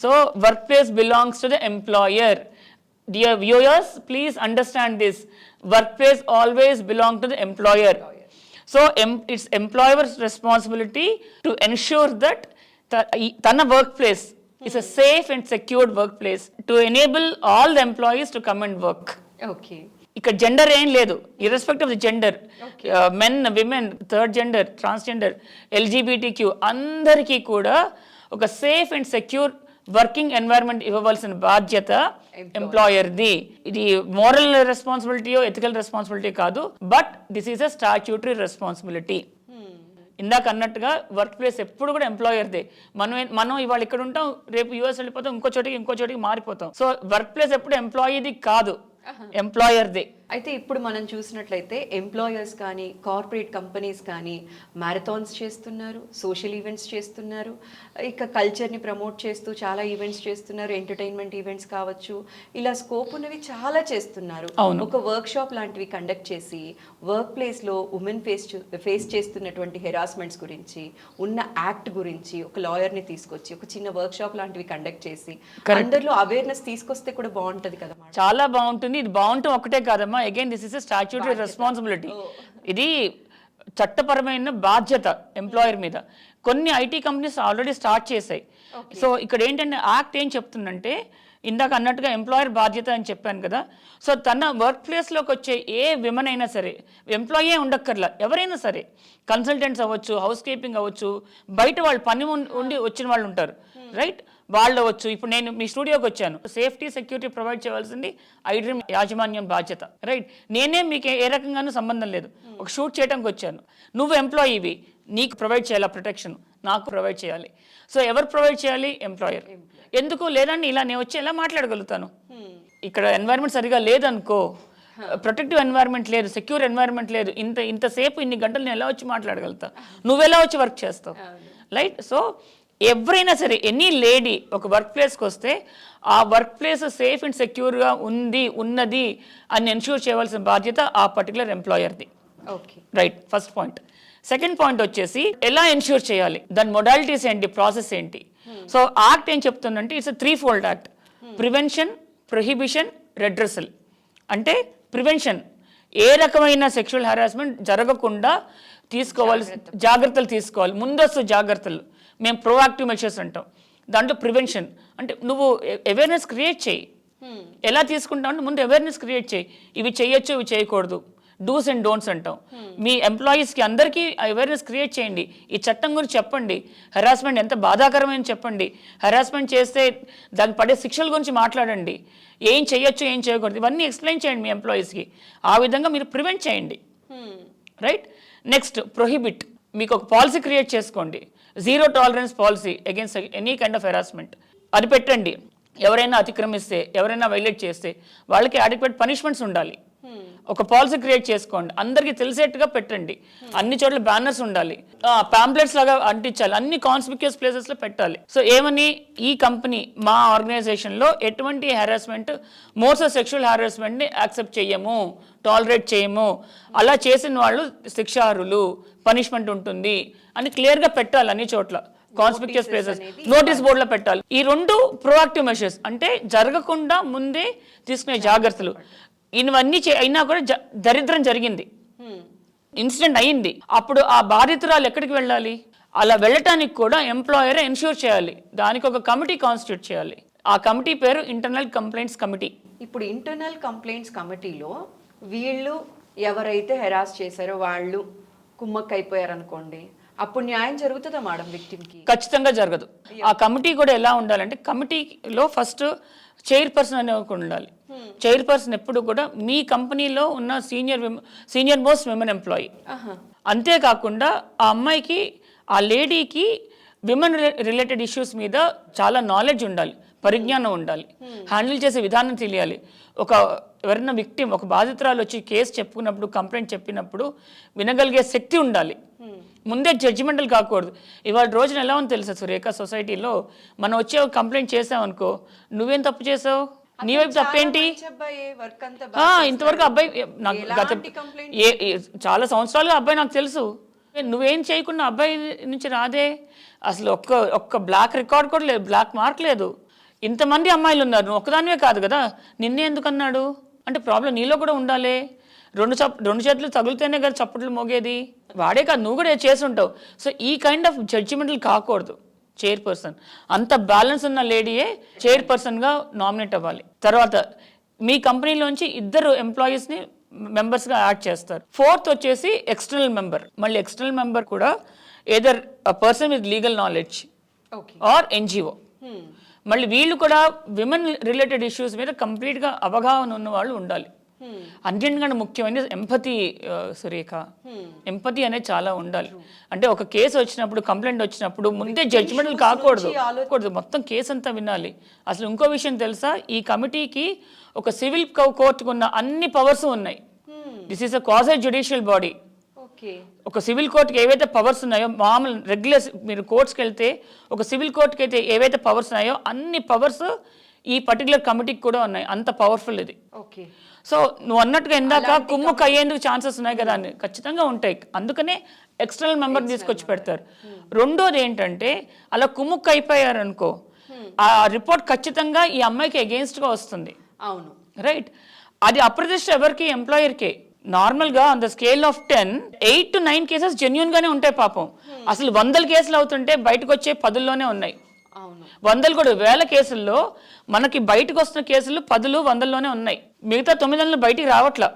So work place belongs to the employer. Dear viewers, please understand this. Workplace always belong to the employer. So it's employer's responsibility to ensure that tana workplace is a safe and secured workplace to enable all the employees to come and work. Okay. ఇక్కడ gender ఏం లేదు, irrespect of the gender, men, women, third gender, transgender, LGBTQ అందరికీ కూడా ఒక safe and secure working environment ఇవ్వవలసిన బాధ్యత ఎంప్లాయర్ది. ఇది మోరల్ రెస్పాన్సిబిలిటీయో ఎథికల్ రెస్పాన్సిబిలిటీ కాదు, but this is a statutory responsibility. ఇందాక అన్నట్టుగా వర్క్ ప్లేస్ ఎప్పుడు కూడా ఎంప్లాయర్దే. మనం ఇవాళ ఇక్కడ ఉంటాం, రేపు యూఎస్ వెళ్ళిపోతాం, ఇంకో చోటికి మారిపోతాం. సో వర్క్ ప్లేస్ ఎప్పుడు ఎంప్లాయీది కాదు, ఎంప్లాయర్దే. అయితే ఇప్పుడు మనం చూసినట్లయితే ఎంప్లాయర్స్ కానీ కార్పొరేట్ కంపెనీస్ కానీ మ్యారథాన్స్ చేస్తున్నారు, సోషల్ ఈవెంట్స్ చేస్తున్నారు, ఇక కల్చర్ని ప్రమోట్ చేస్తూ చాలా ఈవెంట్స్ చేస్తున్నారు, ఎంటర్టైన్మెంట్ ఈవెంట్స్ కావచ్చు, ఇలా స్కోప్ ఉన్నవి చాలా చేస్తున్నారు. ఒక వర్క్ షాప్ లాంటివి కండక్ట్ చేసి వర్క్ ప్లేస్లో ఉమెన్ ఫేస్ చేస్తున్నటువంటి హెరాస్మెంట్స్ గురించి, ఉన్న యాక్ట్ గురించి ఒక లాయర్ని తీసుకొచ్చి ఒక చిన్న వర్క్ షాప్ లాంటివి కండక్ట్ చేసి అందరిలో అవేర్నెస్ తీసుకొస్తే కూడా బాగుంటుంది కదా. చాలా బాగుంటుంది. ఇది బాగుంటుంది ఒకటే కాదమ్మా, again this is a statutory responsibility. ఇది చట్టపరమైన బాధ్యత ఎంప్లాయర్ మీద. కొన్ని ఐటీ కంపెనీస్ ఆల్రెడీ స్టార్ట్ చేశాయి. సో ఇక్కడ ఏంటంటే యాక్ట్ ఏం చెప్తుందంటే, ఇందాక అన్నట్టుగా ఎంప్లాయర్ బాధ్యత అని చెప్పాను కదా. సో తన వర్క్ ప్లేస్లోకి వచ్చే ఏ విమెన్ అయినా సరే, ఎంప్లాయీ ఉండక్కర్లా, ఎవరైనా సరే, కన్సల్టెంట్స్ అవ్వచ్చు, హౌస్ కీపింగ్ అవ్వచ్చు, బయట వాళ్ళు పని ఉండి వచ్చిన వాళ్ళు ఉంటారు, రైట్, వాళ్ళు అవ్వచ్చు. ఇప్పుడు నేను మీ స్టూడియోకి వచ్చాను, సేఫ్టీ సెక్యూరిటీ ప్రొవైడ్ చేయాల్సింది ఐడ్రీమ్ యాజమాన్యం బాధ్యత, రైట్. నేనే మీకు ఏ రకంగానూ సంబంధం లేదు, ఒక షూట్ చేయడానికి వచ్చాను. నువ్వు ఎంప్లాయీవి, నీకు ప్రొవైడ్ చేయాలి ప్రొటెక్షన్, నాకు ప్రొవైడ్ చేయాలి. సో ఎవరు ప్రొవైడ్ చేయాలి? ఎంప్లాయర్. ఎందుకు లేదండి, ఇలా నేను వచ్చి ఎలా మాట్లాడగలుగుతాను? ఇక్కడ ఎన్వైరన్మెంట్ సరిగా లేదనుకో, ప్రొటెక్టివ్ ఎన్వైరన్మెంట్ లేదు, సెక్యూర్ ఎన్వైరన్మెంట్ లేదు, ఇంతసేపు ఇన్ని గంటలు నేను ఎలా వచ్చి మాట్లాడగలుగుతా? నువ్వెలా వచ్చి వర్క్ చేస్తావు? రైట్. సో ఎవరైనా సరే, ఎనీ లేడీ ఒక వర్క్ ప్లేస్కి వస్తే ఆ వర్క్ ప్లేస్ సేఫ్ అండ్ సెక్యూర్గా ఉన్నది అని ఎన్ష్యూర్ చేయవలసిన బాధ్యత ఆ పర్టికులర్ ఎంప్లాయర్ది. Okay, right, first point. Second point వచ్చేసి ఎలా ఎన్ష్యూర్ చేయాలి, దాని మొడాలిటీస్ ఏంటి, ప్రాసెస్ ఏంటి. సో యాక్ట్ ఏం చెప్తుందంటే it's 3-fold act: prevention, prohibition, redressal. అంటే ప్రివెన్షన్, ఏ రకమైన సెక్షువల్ హెరాస్మెంట్ జరగకుండా జాగ్రత్తలు తీసుకోవాలి, ముందస్తు జాగ్రత్తలు, మేము ప్రోయాక్టివ్ మెషర్స్ అంటాం. దాంట్లో ప్రివెన్షన్ అంటే నువ్వు అవేర్నెస్ క్రియేట్ చేయి. ఎలా తీసుకుంటావు అంటే ముందు అవేర్నెస్ క్రియేట్ చేయి, ఇవి చేయొచ్చు, ఇవి చేయకూడదు, డూస్ అండ్ డోంట్స్ అంటాం. మీ ఎంప్లాయీస్కి అందరికీ అవేర్నెస్ క్రియేట్ చేయండి, ఈ చట్టం గురించి చెప్పండి, హెరాస్మెంట్ ఎంత బాధాకరమైన చెప్పండి, హెరాస్మెంట్ చేస్తే దానికి పడే శిక్షల గురించి మాట్లాడండి, ఏం చేయొచ్చు, ఏం చేయకూడదు, ఇవన్నీ ఎక్స్ప్లెయిన్ చేయండి మీ ఎంప్లాయీస్కి. ఆ విధంగా మీరు ప్రివెంట్ చేయండి, రైట్. నెక్స్ట్ ప్రొహిబిట్, మీకు ఒక పాలసీ క్రియేట్ చేసుకోండి, 0 tolerance policy against any kind of harassment. అది పెట్టండి. ఎవరైనా అతిక్రమిస్తే, ఎవరైనా వైలేట్ చేస్తే వాళ్ళకి అడిక్వేట్ పనిష్మెంట్స్ ఉండాలి. ఒక పాలసీ క్రియేట్ చేసుకోండి, అందరికీ తెలిసేట్టుగా పెట్టండి, అన్ని చోట్ల బ్యానర్స్ ఉండాలి, పాంప్లెట్స్ లాగా అంటించాలి, అన్ని కాన్స్పిక్యూస్ ప్లేసెస్లో పెట్టాలి. సో ఏమని, ఈ కంపెనీ మా ఆర్గనైజేషన్లో ఎటువంటి హెరాస్మెంట్, మోస్ట్ సెక్షువల్ హెరాస్మెంట్ని యాక్సెప్ట్ చేయము, టాలరేట్ చేయము, అలా చేసిన వాళ్ళు శిక్షార్హులు, పనిష్మెంట్ ఉంటుంది అని క్లియర్గా పెట్టాలి. అన్ని చోట్ల కాన్స్పిక్యూస్ ప్లేసెస్ నోటీస్ బోర్డులో పెట్టాలి. ఈ 2 ప్రోయాక్టివ్ మెషర్స్ అంటే జరగకుండా ముందే తీసుకునే జాగ్రత్తలు. ఇవన్నీ అయినా కూడా దరిద్రం జరిగింది, ఇన్సిడెంట్ అయ్యింది, అప్పుడు ఆ బాధితురాలు ఎక్కడికి వెళ్ళాలి? అలా వెళ్ళటానికి కూడా ఎంప్లాయరే ఎన్ష్యూర్ చేయాలి. దానికి ఒక కమిటీ కాన్స్టిట్యూట్ చేయాలి. ఆ కమిటీ పేరు ఇంటర్నల్ కంప్లైంట్స్ కమిటీ. ఇప్పుడు ఇంటర్నల్ కంప్లైంట్స్ కమిటీలో వీళ్ళు ఎవరైతే హెరాస్ చేశారో వాళ్ళు కుమ్మక్కైపోయారు అనుకోండి, అప్పుడు న్యాయం జరుగుతుందా మేడం విక్టిమ్కి? ఖచ్చితంగా జరగదు. ఆ కమిటీ కూడా ఎలా ఉండాలంటే, కమిటీలో ఫస్ట్ చైర్పర్సన్ అనే ఒక ఉండాలి. చైర్పర్సన్ ఎప్పుడు కూడా మీ కంపెనీలో ఉన్న సీనియర్ మోస్ట్ విమెన్ ఎంప్లాయీ. అంతేకాకుండా ఆ అమ్మాయికి, ఆ లేడీకి విమెన్ రిలేటెడ్ ఇష్యూస్ మీద చాలా నాలెడ్జ్ ఉండాలి, పరిజ్ఞానం ఉండాలి, హ్యాండిల్ చేసే విధానం తెలియాలి. ఎవరైనా విక్టిమ్, ఒక బాధితురాలు వచ్చి కేసు చెప్పుకున్నప్పుడు, కంప్లైంట్ చెప్పినప్పుడు వినగలిగే శక్తి ఉండాలి. ముందే జడ్జిమెంటల్ కాకూడదు. ఇవాళ రోజున ఎలా ఉంది తెలుసా సురేఖ, సొసైటీలో మనం వచ్చే కంప్లైంట్ చేసామనుకో, నువ్వేం తప్పు చేసావు, నీ వైపు తప్పేంటి? ఇంతవరకు అబ్బాయి చాలా సంవత్సరాలుగా అబ్బాయి నాకు తెలుసు, నువ్వేం చేయకుండా అబ్బాయి నుంచి రాదే, అసలు ఒక్క బ్లాక్ రికార్డ్ కూడా లేదు, బ్లాక్ మార్క్ లేదు, ఇంతమంది అమ్మాయిలు ఉన్నారు, నువ్వు ఒక్కదానివే కాదు కదా, నిన్నే ఎందుకన్నాడు అంటే ప్రాబ్లం నీలో కూడా ఉండాలి. రెండు చేతులు తగులుతేనే కదా చప్పట్లు మోగేది, వాడే కాదు నువ్వు కూడా చేసి ఉంటావు. సో ఈ కైండ్ ఆఫ్ జడ్జిమెంటల్ కాకూడదు. చైర్పర్సన్ అంత బ్యాలెన్స్ ఉన్న లేడీయే చైర్పర్సన్గా నామినేట్ అవ్వాలి. తర్వాత మీ కంపెనీలోంచి 2 ఎంప్లాయీస్ని మెంబర్స్గా యాడ్ చేస్తారు. 4th వచ్చేసి ఎక్స్టర్నల్ మెంబర్. మళ్ళీ ఎక్స్టర్నల్ మెంబర్ కూడా either person with legal knowledge or NGO. మళ్ళీ వీళ్ళు కూడా విమెన్ రిలేటెడ్ ఇష్యూస్ మీద కంప్లీట్గా అవగాహన ఉన్న వాళ్ళు ఉండాలి. అన్నింటికన్నా ముఖ్యమైనది ఎంపతి సురేఖ. ఎంపతి అనేది చాలా ఉండాలి. అంటే ఒక కేసు వచ్చినప్పుడు, కంప్లైంట్ వచ్చినప్పుడు ముందే జడ్జిమెంటల్ కాకూడదు, మొత్తం కేసు అంతా వినాలి. అసలు ఇంకో విషయం తెలుసా, ఈ కమిటీకి ఒక సివిల్ కోర్టుకు ఉన్న అన్ని పవర్స్ ఉన్నాయి. This is a quasi judicial body. ఒక సివిల్ కోర్టుకి ఏవైతే పవర్స్ ఉన్నాయో, మామూలు రెగ్యులర్ మీరు కోర్ట్స్కి వెళ్తే ఒక సివిల్ కోర్టుకి అయితే ఏవైతే పవర్స్ ఉన్నాయో అన్ని పవర్స్ ఈ పర్టికులర్ కమిటీకి కూడా ఉన్నాయి. అంత పవర్ఫుల్ ఇది. సో నువ్వు అన్నట్టుగా ఇందాక కుమ్ముకు అయ్యేందుకు ఛాన్సెస్ ఉన్నాయి కదా అని, ఖచ్చితంగా ఉంటాయి. అందుకనే ఎక్స్టర్నల్ మెంబర్ తీసుకొచ్చి పెడతారు. రెండోది ఏంటంటే, అలా కుమ్ముకు అయిపోయారు అనుకో, ఆ రిపోర్ట్ ఖచ్చితంగా ఈ అమ్మాయికి అగేన్స్ట్గా వస్తుంది. అవును, రైట్. అది అప్రదిష్ట ఎవరికి? ఎంప్లాయర్కే. నార్మల్గా on the scale of 10, 8 to 9 cases genuine గానే ఉంటాయి పాపం. అసలు 100 కేసులు అవుతుంటే బయటకు వచ్చే 10లోనే ఉన్నాయి. అవును. వందలు కూడా వేల కేసుల్లో మనకి బయటకు వస్తున్న కేసులు 10, 100లోనే ఉన్నాయి. మిగతా 900 బయటికి రావట్లా.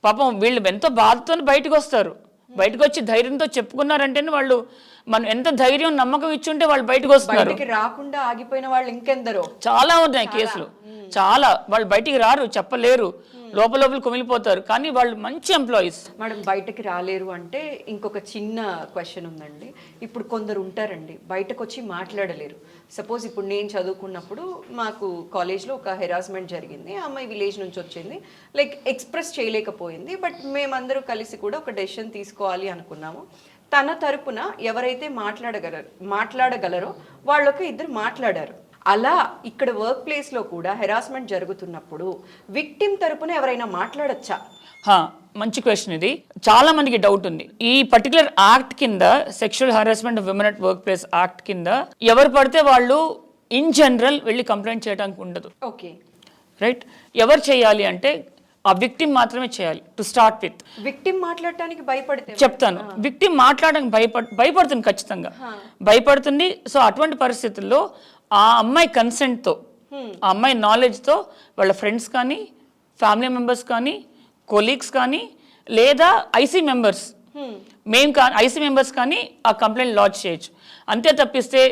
పాపం వీళ్ళు ఎంతో బాధతో బయటకు వస్తారు. బయటకు వచ్చి ధైర్యంతో చెప్పుకున్నారంటేనే వాళ్ళు మనం ఎంత ధైర్యం నమ్మకం ఇచ్చుంటే వాళ్ళు బయటకు వస్తున్నారు. బయటికి రాకుండా ఆగిపోయిన వాళ్ళు ఇంకెందరో చాలా ఉన్నాయి కేసులు. చాలా వాళ్ళు బయటికి రారు, చెప్పలేరు, లోపల కుమిలిపోతారు. కానీ వాళ్ళు మంచి ఎంప్లాయీస్. మేడం బయటకి రాలేరు అంటే ఇంకొక చిన్న క్వశ్చన్ ఉందండి. ఇప్పుడు కొందరు ఉంటారండి బయటకు వచ్చి మాట్లాడలేరు. సపోజ్ ఇప్పుడు నేను చదువుకున్నప్పుడు మాకు కాలేజ్లో ఒక హెరాస్మెంట్ జరిగింది. ఆ అమ్మాయి విలేజ్ నుంచి వచ్చింది, లైక్ ఎక్స్ప్రెస్ చేయలేకపోయింది. బట్ మేమందరూ కలిసి కూడా ఒక డెసిషన్ తీసుకోవాలి అనుకున్నాము. తన తరపున ఎవరైతే మాట్లాడగలరో వాళ్ళొక ఇద్దరు మాట్లాడారు. అలా ఇక్కడ వర్క్ ప్లేస్లో కూడా హెరాస్మెంట్ జరుగుతున్నప్పుడు విక్టిమ్ తరపున ఎవరైనా మాట్లాడచ్చా? మంచి క్వశ్చన్ ఇది. చాలా మందికి డౌట్ ఉంది. ఈ పర్టికులర్ యాక్ట్ కింద, sexual harassment of women at work place act కింద ఎవరు పడితే వాళ్ళు ఇన్ జనరల్ వెళ్ళి కంప్లైంట్ చేయడానికి ఉండదు. Okay, right. ఎవరు చేయాలి అంటే ఆ విక్టిమ్ మాత్రమే చేయాలి. టు స్టార్ట్ విత్ విక్టిమ్ మాట్లాడటానికి భయపడితే చెప్తాను. విక్టిమ్ మాట్లాడడానికి భయపడుతుంది, ఖచ్చితంగా భయపడుతుంది. సో అటువంటి పరిస్థితుల్లో ఆ అమ్మాయి కన్సెంట్తో, ఆ అమ్మాయి నాలెడ్జ్తో వాళ్ళ ఫ్రెండ్స్ కానీ, ఫ్యామిలీ మెంబర్స్ కానీ, కొలీగ్స్ కానీ, లేదా ఐసీ మెంబర్స్ ఐసీ మెంబర్స్ కానీ ఆ కంప్లైంట్ లాడ్జ్ చేయొచ్చు. అంతే తప్పిస్తే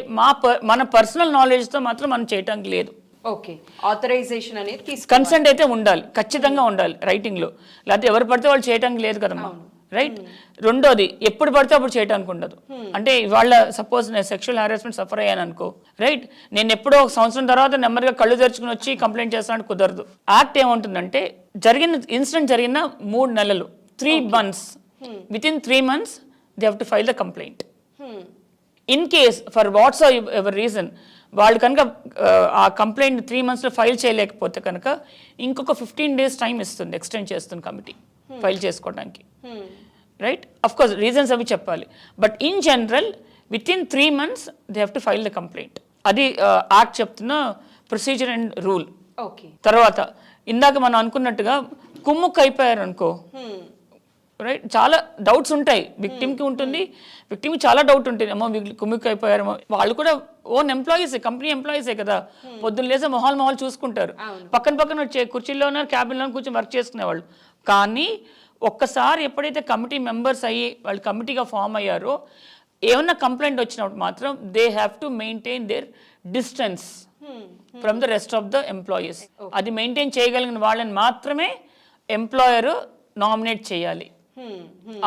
మన పర్సనల్ నాలెడ్జ్తో మాత్రం మనం చేయటానికి లేదు. ఓకే, ఆథరైజేషన్ అనేది కన్సెంట్ అయితే ఉండాలి, ఖచ్చితంగా ఉండాలి రైటింగ్లో. లేకపోతే ఎవరు పడితే వాళ్ళు చేయడానికి లేదు కదమ్మా, రైట్. రెండోది, ఎప్పుడు పడితే అప్పుడు చేయడానికి ఉండదు. అంటే వాళ్ళ సపోజ్ నేను సెక్షువల్ హారాస్మెంట్ సఫర్ అయ్యాను అనుకో, రైట్, నేను ఎప్పుడో ఒక సంవత్సరం తర్వాత నెమ్మదిగా కళ్ళు తెరుచుకుని వచ్చి కంప్లైంట్ చేస్తాను, కుదరదు. యాక్ట్ ఏముంటుందంటే ఇన్సిడెంట్ జరిగిన 3 నెలలు, 3 months, with in 3 months they have to file the complaint. In case for what's ever reason వాళ్ళు కనుక ఆ కంప్లైంట్ 3 monthsలో ఫైల్ చేయలేకపోతే కనుక ఇంకొక 15 days టైం ఇస్తుంది, ఎక్స్టెండ్ చేస్తుంది కమిటీ ఫైల్ చేసుకోవడానికి, రైట్. అఫ్ కోర్స్ రీజన్స్ అవి చెప్పాలి. But in general with in 3 months they have to file the complaint. అది యాక్ట్ చెప్తున్న ప్రొసీజర్ అండ్ రూల్. ఓకే, తర్వాత ఇందాక మనం అనుకున్నట్టుగా కుమ్ముక్కు అయిపోయారు అనుకో, రైట్, చాలా డౌట్స్ ఉంటాయి. విక్టిమ్కి ఉంటుంది, విక్టిమ్కి చాలా డౌట్ ఉంటుంది. అమ్మో కుమ్ముక్కు అయిపోయారేమో. వాళ్ళు కూడా ఓన్ ఎంప్లాయీసే, కంపెనీ ఎంప్లాయీసే కదా. పొద్దున్న లేసే మొహాలు చూసుకుంటారు. పక్కన వచ్చే కుర్చీలోనే క్యాబిన్లో కూర్చొని వర్క్ చేసుకునేవాళ్ళు. కానీ ఒక్కసారి ఎప్పుడైతే కమిటీ మెంబర్స్ అయ్యి వాళ్ళు కమిటీగా ఫామ్ అయ్యారో, ఏమన్నా కంప్లైంట్ వచ్చినప్పుడు మాత్రం they have to maintain their distance from the rest of the employees. అది మెయింటైన్ చేయగలిగిన వాళ్ళని మాత్రమే ఎంప్లాయర్ నామినేట్ చేయాలి.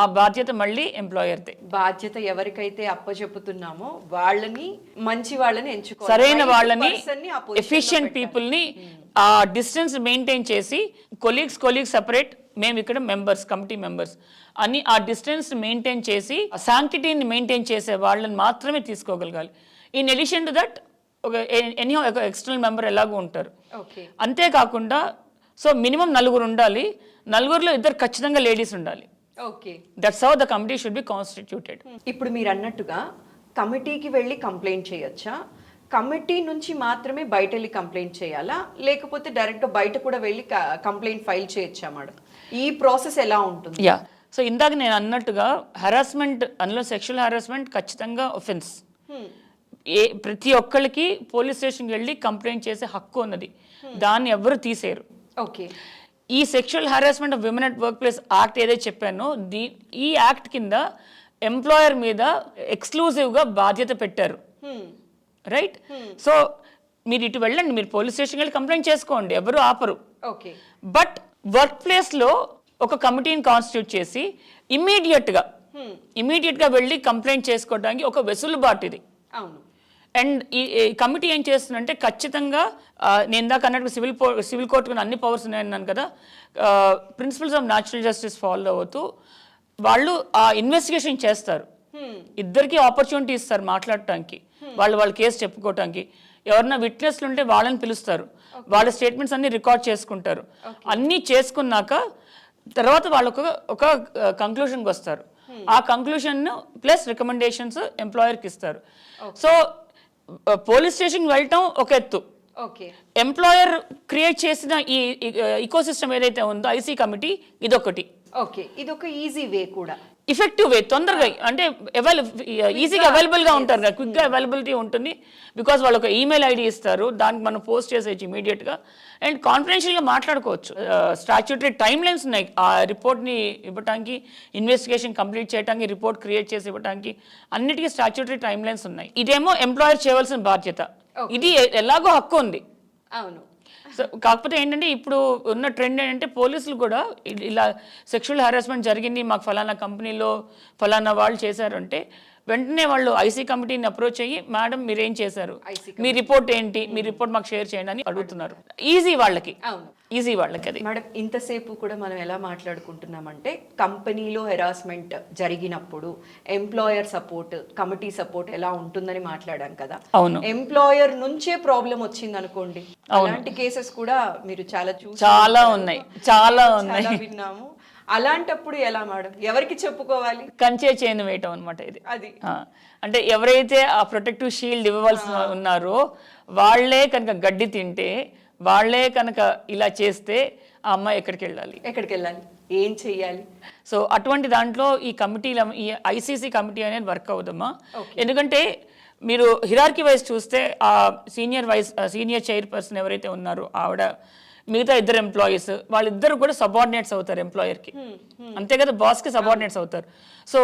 ఆ బాధ్యత మళ్ళీ ఎంప్లాయర్దే. బాధ్యత ఎవరికైతే అప్పచెప్పుతున్నామో వాళ్ళని, మంచి వాళ్ళని ఎంచుకోవాలి, సరైన వాళ్ళని, ఎఫిషియెంట్ పీపుల్ని ఆ డిస్టెన్స్ మెయింటైన్ చేసి, కొలీగ్స్ సెపరేట్, మేము ఇక్కడ మెంబర్స్, కమిటీ మెంబర్స్ అని ఆ డిస్టెన్స్ మెయింటైన్ చేసి, శాంక్టిటీని మెయింటైన్ చేసే వాళ్ళని మాత్రమే తీసుకోగలగాలి. ఇన్ ఎడిషన్ టు దట్ ఒక ఎక్స్టర్నల్ మెంబర్ ఎలాగో ఉంటారు. అంతేకాకుండా సో మినిమం 4 ఉండాలి. 4లో 2 ఖచ్చితంగా లేడీస్ ఉండాలి. Okay, that's how the committee should be constituted. ఇప్పుడు మీరు అన్నట్టుగా కమిటీకి వెళ్ళి కంప్లైంట్ చేయొచ్చా? కమిటీ నుంచి మాత్రమే బయట వెళ్ళి కంప్లైంట్ చేయాలా, లేకపోతే డైరెక్ట్గా బయట కూడా వెళ్ళి కంప్లైంట్ ఫైల్ చేయొచ్చా మేడం? ఈ ప్రాసెస్ ఎలా ఉంటుంది? యా, సో ఇందాక నేను అన్నట్టుగా హెరాస్మెంట్, అందులో సెక్షువల్ హెరాస్మెంట్ ఖచ్చితంగా ఒఫెన్స్. ప్రతి ఒక్కళ్ళకి పోలీస్ స్టేషన్కి వెళ్ళి కంప్లైంట్ చేసే హక్కు ఉన్నది, దాన్ని ఎవరు తీసేయరు. ఓకే, ఈ sexual harassment of women at work place act ఏదైతే చెప్పానో, ఈ యాక్ట్ కింద ఎంప్లాయర్ మీద ఎక్స్క్లూజివ్గా బాధ్యత పెట్టారు, రైట్. సో మీరు ఇటు వెళ్ళండి, మీరు పోలీస్ స్టేషన్కి వెళ్ళి కంప్లైంట్ చేసుకోండి, ఎవరు ఆపరు. ఓకే, బట్ వర్క్ ప్లేస్లో ఒక కమిటీని కాన్స్టిట్యూట్ చేసి ఇమీడియట్గా వెళ్ళి కంప్లైంట్ చేసుకోవడానికి ఒక వెసులుబాటు ఇది. అవును. అండ్ ఈ కమిటీ ఏం చేస్తుందంటే ఖచ్చితంగా నేను ఇందాక అన్నట్టు సివిల్ కోర్టుకు అన్ని పవర్స్ ఉన్నాయన్నాను కదా, principles of natural justice follow అవుతూ వాళ్ళు ఆ ఇన్వెస్టిగేషన్ చేస్తారు. ఇద్దరికి ఆపర్చునిటీ ఇస్తారు మాట్లాడటానికి, వాళ్ళ కేసు చెప్పుకోవటానికి. ఎవరన్నా విట్నెస్లు ఉంటే వాళ్ళని పిలుస్తారు, వాళ్ళ స్టేట్మెంట్స్ అన్ని రికార్డ్ చేసుకుంటారు. అన్నీ చేసుకున్నాక తర్వాత వాళ్ళు ఒక కంక్లూషన్కి వస్తారు. ఆ కంక్లూషన్ ప్లస్ రికమెండేషన్స్ ఎంప్లాయర్కి ఇస్తారు. సో పోలీస్ స్టేషన్కి వెళ్ళటం ఒక ఎత్తు, ఎంప్లాయర్ క్రియేట్ చేసిన ఈ ఇకోసిస్టమ్ ఏదైతే ఉందో ఐసీ కమిటీ, ఇదొకటి. ఓకే, ఇదొక ఈజీ వే కూడా. ఇఫెక్టివ్ వే, తొందరగా అంటే ఈజీగా అవైలబుల్గా ఉంటారు కదా, క్విక్గా అవైలబిలిటీ ఉంటుంది. బికాస్ వాళ్ళు ఒక ఈమెయిల్ ఐడి ఇస్తారు, దానికి మనం పోస్ట్ చేసేయచ్చు ఇమీడియట్గా అండ్ కాన్ఫిడెన్షియల్గా మాట్లాడుకోవచ్చు. స్టాచ్యూటరీ టైం లైన్స్ ఉన్నాయి ఆ రిపోర్ట్ని ఇవ్వడానికి, ఇన్వెస్టిగేషన్ కంప్లీట్ చేయడానికి, రిపోర్ట్ క్రియేట్ చేసి ఇవ్వడానికి, అన్నిటికీ స్టాచ్యూటరీ టైం లైన్స్ ఉన్నాయి. ఇదేమో ఎంప్లాయర్ చేయవలసిన బాధ్యత, ఇది ఎలాగో హక్కు ఉంది. అవును. సో కాకపోతే ఏంటంటే ఇప్పుడు ఉన్న ట్రెండ్ ఏంటంటే పోలీసులు కూడా ఇలా సెక్షువల్ హెరాస్మెంట్ జరిగింది మాకు ఫలానా కంపెనీలో ఫలానా వాళ్ళు చేశారు అంటే వెంటనే వాళ్ళు ఐసీ కమిటీని అప్రోచ్ అయ్యి మేడం మీరేం చేశారు, మీ రిపోర్ట్ ఏంటి, మీ రిపోర్ట్ మాకు షేర్ చేయండి అని అడుగుతున్నారు. ఈజీ వాళ్ళకి, ఈజీ వాళ్ళకి అది. మేడం ఇంతసేపు కూడా మనం ఎలా మాట్లాడుకుంటున్నామంటే కంపెనీలో హెరాస్మెంట్ జరిగినప్పుడు ఎంప్లాయర్ సపోర్ట్, కమిటీ సపోర్ట్ ఎలా ఉంటుందని మాట్లాడాం కదా. అవును. ఎంప్లాయర్ నుంచే ప్రాబ్లం వచ్చింది అనుకోండి, అలాంటి కేసెస్ కూడా మీరు చాలా ఉన్నాయి, చాలా ఉన్నాయి, విన్నాము. అలాంటప్పుడు ఎలా మేడం, ఎవరికి చెప్పుకోవాలి? కంచే చేయను వేయటం అనమాట ఇది. అది అంటే ఎవరైతే ఆ ప్రొటెక్టివ్ షీల్డ్ ఇవ్వవలసి ఉన్నారో వాళ్ళే కనుక గడ్డి తింటే, వాళ్ళే కనుక ఇలా చేస్తే ఆ అమ్మాయి ఎక్కడికి వెళ్ళాలి, ఏం చెయ్యాలి? సో అటువంటి దాంట్లో ఈ కమిటీల, ఈ ఐసీసీ కమిటీ అనేది వర్క్ అవుదమ్మా. ఎందుకంటే మీరు హిరార్కీ వైజ్ చూస్తే ఆ సీనియర్ చైర్పర్సన్ ఎవరైతే ఉన్నారో ఆవిడ, మిగతా ఇద్దరు ఎంప్లాయీస్, వాళ్ళిద్దరు కూడా సబార్డినేట్స్ అవుతారు ఎంప్లాయర్కి, అంతే కదా, బాస్కి సబార్డినేట్స్ అవుతారు. సో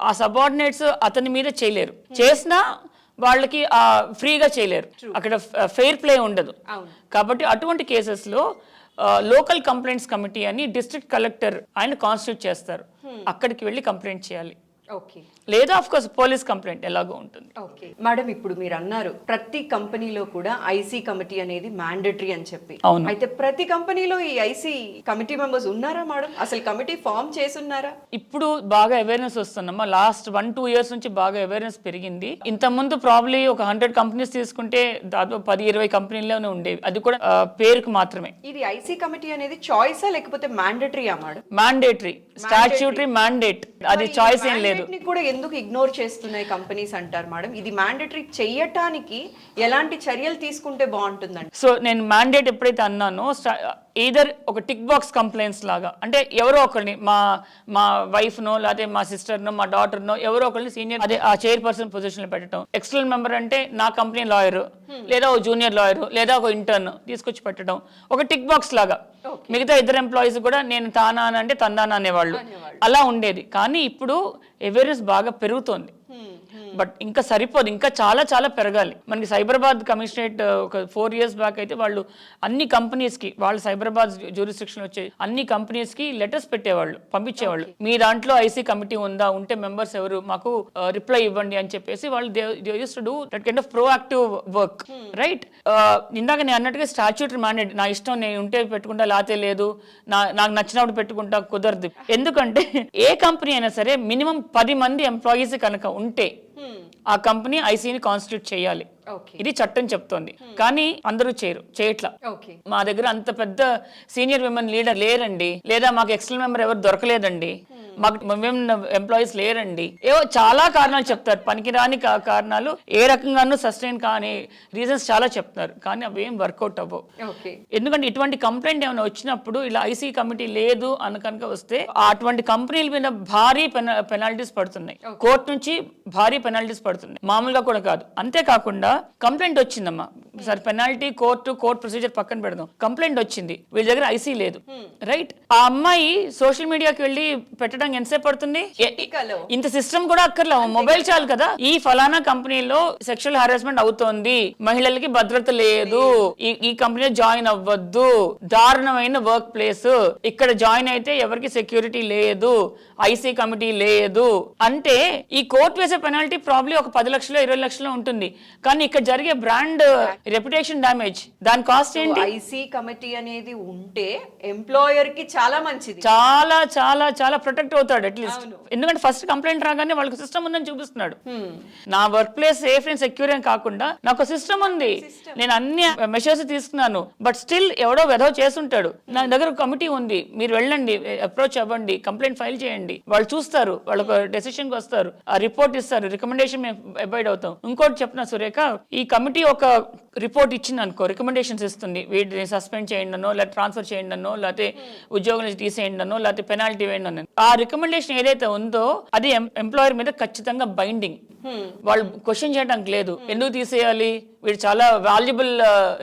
ఆ సబార్డినేట్స్ అతని మీద చేయలేరు, చేసినా వాళ్ళకి ఫ్రీగా చేయలేరు, అక్కడ ఫెయిర్ ప్లే ఉండదు. కాబట్టి అటువంటి కేసెస్లో లోకల్ కంప్లైంట్స్ కమిటీ అని డిస్ట్రిక్ట్ కలెక్టర్ ఆయన కాన్స్టిట్యూట్ చేస్తారు, అక్కడికి వెళ్ళి కంప్లైంట్ చేయాలి. లేదా ఆఫ్ కోర్స్ పోలీస్ కంప్లైంట్ ఎలాగో ఉంటుంది. మేడం ఇప్పుడు మీరు అన్నారు ప్రతి కంపెనీలో కూడా ఐసీ కమిటీ అనేది మ్యాండేటరీ అని చెప్పి, అయితే ప్రతి కంపెనీలో ఈ ఐసీ కమిటీ మెంబర్స్ ఉన్నారా మేడం? అసలు కమిటీ ఫామ్ చేసున్నారా? ఇప్పుడు బాగా అవేర్నెస్ వస్తుందమ్మా, లాస్ట్ 1-2 years నుంచి బాగా అవేర్నెస్ పెరిగింది. ఇంత ముందు ప్రాబ్లీ ఒక 100 కంపెనీస్ తీసుకుంటే దాదాపు 10-20 కంపెనీల్లోనే ఉండేవి, అది కూడా పేరుకు మాత్రమే. ఇది ఐసీ కమిటీ అనేది చాయిసా లేకపోతే మ్యాండేటరీయా మేడం? మ్యాండేటరీ, స్టాట్యూటరీ మ్యాండేట్, అది చాయిస్ ఏం లేదు. కూడా ఎందుకు ఇగ్నోర్ చేస్తున్నాయి కంపెనీస్ అంటారు మేడం? ఇది మ్యాండేటరీ చేయటానికి ఎలాంటి చర్యలు తీసుకుంటే బాగుంటుందండి? సో నేను మ్యాండేట్ ఎప్పుడైతే అన్నానో, ఈదర్ ఒక టిక్ బాక్స్ కంప్లైంట్స్ లాగా, అంటే ఎవరో ఒకరిని మా వైఫ్నో లేకపోతే మా సిస్టర్నో మా డాటర్నో ఎవరో ఒకరిని సీనియర్ అదే ఆ చైర్పర్సన్ పొజిషన్లో పెట్టడం, ఎక్స్టర్నల్ మెంబర్ అంటే నా కంపెనీ లాయర్ లేదా ఒక జూనియర్ లాయర్ లేదా ఒక ఇంటర్న్ తీసుకొచ్చి పెట్టడం, ఒక టిక్ బాక్స్ లాగా. మిగతా ఇద్దరు ఎంప్లాయీస్ కూడా నేను తానా అంటే తందానా అనేవాళ్ళు, అలా ఉండేది. కానీ ఇప్పుడు అవేర్నెస్ బాగా పెరుగుతోంది, బట్ ఇంకా సరిపోదు, ఇంకా చాలా చాలా పెరగాలి. మనకి సైబరాబాద్ కమిషనరేట్ ఒక 4 years బ్యాక్ అయితే వాళ్ళు అన్ని కంపెనీస్కి, వాళ్ళు సైబరాబాద్ జ్యూరిస్డిక్షన్ వచ్చే అన్ని కంపెనీస్కి లెటర్స్ పెట్టేవాళ్ళు, పంపించేవాళ్ళు. మీ దాంట్లో ఐసీ కమిటీ ఉందా, ఉంటే మెంబర్స్ ఎవరు, మాకు రిప్లై ఇవ్వండి అని చెప్పేసి వాళ్ళు they use to do that kind of proactive work, right? ఇందాక నేను అన్నట్టుగా స్టాట్యూటరీ మ్యాండేట్, నా ఇష్టం నేను ఉంటే పెట్టుకుంటా లేతే లేదు, నాకు నచ్చినప్పుడు పెట్టుకుంటా కుదరదు. ఎందుకంటే ఏ కంపెనీ అయినా సరే మినిమం 10 మంది ఎంప్లాయీస్ కనుక ఉంటే ఆ కంపెనీ ఐసీని కాన్స్టిట్యూట్ చేయాలి, ఇది చట్టం చెప్తోంది. కానీ అందరూ చేయట్లా. మా దగ్గర అంత పెద్ద సీనియర్ విమెన్ లీడర్ లేరండి, లేదా మాకు ఎక్స్టర్నల్ మెంబర్ ఎవరు దొరకలేదండి, మాకు ఎంప్లాయీస్ లేరండి, ఏవో చాలా కారణాలు చెప్తారు, పనికిరాని కారణాలు, ఏ రకంగానూ సస్టైన్ కాని రీజన్స్ చాలా చెప్తున్నారు, కానీ అవి ఏం వర్కౌట్ అవ్వవు. ఎందుకంటే ఇటువంటి కంప్లైంట్ ఏమైనా వచ్చినప్పుడు ఇలా ఐసీ కమిటీ లేదు అని కనుక వస్తే అటువంటి కంపెనీల మీద భారీ పెనాల్టీస్ పడుతున్నాయి, కోర్టు నుంచి భారీ పెనాల్టీస్ పడుతున్నాయి, మామూలుగా కూడా కాదు. అంతేకాకుండా కంప్లైంట్ వచ్చిందమ్మా, సరే పెనాల్టీ కోర్టు ప్రొసీజర్ పక్కన పెడదాం, కంప్లైంట్ వచ్చింది, వీళ్ళ దగ్గర ఐసీ లేదు, రైట్? ఆ అమ్మాయి సోషల్ మీడియాకి వెళ్ళి పెట్టడానికి ఎంతసేపు పడుతుంది? ఇంత సిస్టమ్ కూడా అక్కర్లే, మొబైల్ చాలు కదా. ఈ ఫలానా కంపెనీలో సెక్షువల్ హారాస్మెంట్ అవుతోంది, మహిళలకి భద్రత లేదు, ఈ కంపెనీలో జాయిన్ అవ్వద్దు, దారుణమైన వర్క్ ప్లేస్, ఇక్కడ జాయిన్ అయితే ఎవరికి సెక్యూరిటీ లేదు, ఐసీ కమిటీ లేదు అంటే ఈ కోర్టు వేసే పెనాల్టీ ప్రాబ్లీ ఒక 10 లక్షలు 20 లక్షలు ఉంటుంది. కానీ ఇక్కడ జరిగే బ్రాండ్ రెప్యుటేషన్ డ్యామేజ్, దాని కాస్ట్ ఏంటి? ఐసీ కమిటీ అనేది ఉంటే ఎంప్లాయర్ కి చాలా మంచిది, చాలా చాలా చాలా ప్రొటెక్ట్ అవుతాడు అట్లీస్ట్. ఎందుకంటే ఫస్ట్ కంప్లైంట్ రాగానే వాళ్ళకి సిస్టమ్ ఉందని చూపిస్తున్నాడు, నా work place safe and secure అని కాకుండా నాకు సిస్టమ్ ఉంది, నేను అన్ని మెషర్స్ తీసుకున్నాను, బట్ స్టిల్ ఎవడో వెధవ చేస్తుంటాడు, నా దగ్గర కమిటీ ఉంది, మీరు వెళ్ళండి, అప్రోచ్ అవ్వండి, కంప్లైంట్ ఫైల్ చేయండి, వాళ్ళు చూస్తారు, వాళ్ళు ఒక డెసిషన్ కి వస్తారు, ఆ రిపోర్ట్ ఇస్తారు, రికమెండేషన్ మేము అబాయిడ్ అవుతాం. ఇంకోటి చెప్పిన సురేఖ, ఈ కమిటీ ఒక రిపోర్ట్ ఇచ్చింది అనుకో, రికమెండేషన్స్ ఇస్తుంది, వీటిని సస్పెండ్ చేయండి అనో, లేకపోతే ట్రాన్స్ఫర్ చేయండి అనో, లేకపోతే ఉద్యోగం నుంచి తీసేయండి అనో, లేకపోతే పెనాల్టీ వేయండి అనో, ఆ రికమెండేషన్ ఏదైతే ఉందో అది ఎంప్లాయర్ మీద ఖచ్చితంగా బైండింగ్. వాళ్ళు క్వశ్చన్ చేయడానికి లేదు, ఎందుకు తీసేయాలి, వీడు చాలా వాల్యుబుల్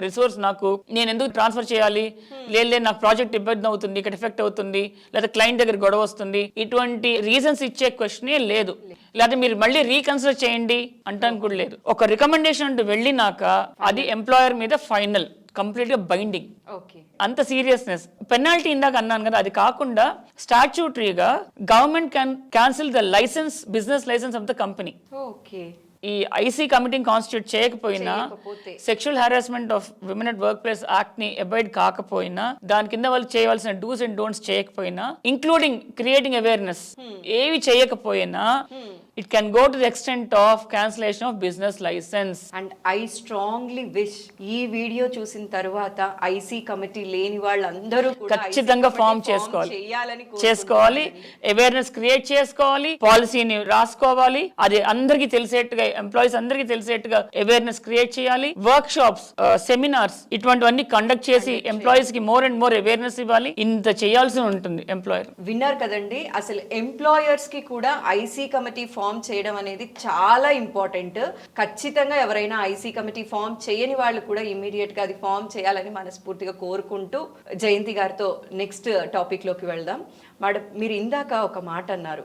రిసోర్స్, నాకు నేను ఎందుకు ట్రాన్స్ఫర్ చేయాలి, లేదు నాకు ప్రాజెక్ట్ ఇబ్బంది అవుతుంది, ఇక్కడ ఎఫెక్ట్ అవుతుంది, లేదా క్లయింట్ దగ్గర గొడవ వస్తుంది, ఇటువంటి రీజన్స్ ఇచ్చే క్వశ్చనే లేదు. లేదా మీరు మళ్ళీ రీకన్సిడర్ చేయండి అంటానికి కూడా లేదు. ఒక రికమెండేషన్ అంటూ వెళ్ళినాక అది ఎంప్లాయర్ మీద ఫైనల్, కంప్లీట్ గా బైండింగ్. అంత సీరియస్నెస్. పెనాల్టీ ఇందాక అన్నాను కదా, అది కాకుండా స్టాట్యూటరీగా government can cancel the licence, business licence of the company. ఈ ఐసీ కమిటీని కాన్స్టిట్యూట్ చేయకపోయినా, sexual harassment of women at work place act ని అవాయిడ్ కాకపోయినా, దాని కింద వాళ్ళు చేయవలసిన డూస్ అండ్ డోంట్స్ చేయకపోయినా, ఇంక్లూడింగ్ క్రియేటింగ్ అవేర్నెస్ ఏవి చేయకపోయినా, it can go to the extent of cancellation of business license. And I strongly wish ఈ వీడియో చూసిన తర్వాత ఐసీ కమిటీ లేని వాళ్ళందరూ కూడా ఖచ్చితంగా ఫామ్ చేసుకోవాలి, అవేర్నెస్ క్రియేట్ చేసుకోవాలి, పాలసీని రాసుకోవాలి, అది అందరికీ తెలిసేట్టుగా, ఎంప్లాయీస్ అందరికీ తెలిసేట్టుగా అవేర్నెస్ క్రియేట్ చేయాలి, వర్క్ షాప్స్, సెమినార్స్ ఇటువంటివన్నీ కండక్ట్ చేసి ఎంప్లాయీస్ కి మోర్ అండ్ మోర్ అవేర్నెస్ ఇవ్వాలి. ఇంత చేయాల్సి ఉంటుంది ఎంప్లాయర్. విన్నారు కదండి, అసలు ఎంప్లాయర్స్ కి కూడా ఐసీ కమిటీ ఫామ్ చేయడం అనేది చాలా ఇంపార్టెంట్. ఖచ్చితంగా ఎవరైనా ఐసీ కమిటీ ఫామ్ చేయని వాళ్ళు కూడా ఇమ్మీడియట్ గా అది ఫామ్ చేయాలని మనస్ఫూర్తిగా కోరుకుంటూ జయంతి గారితో నెక్స్ట్ టాపిక్ లోకి వెళ్దాం. మేడం, మీరు ఇందాక ఒక మాట అన్నారు,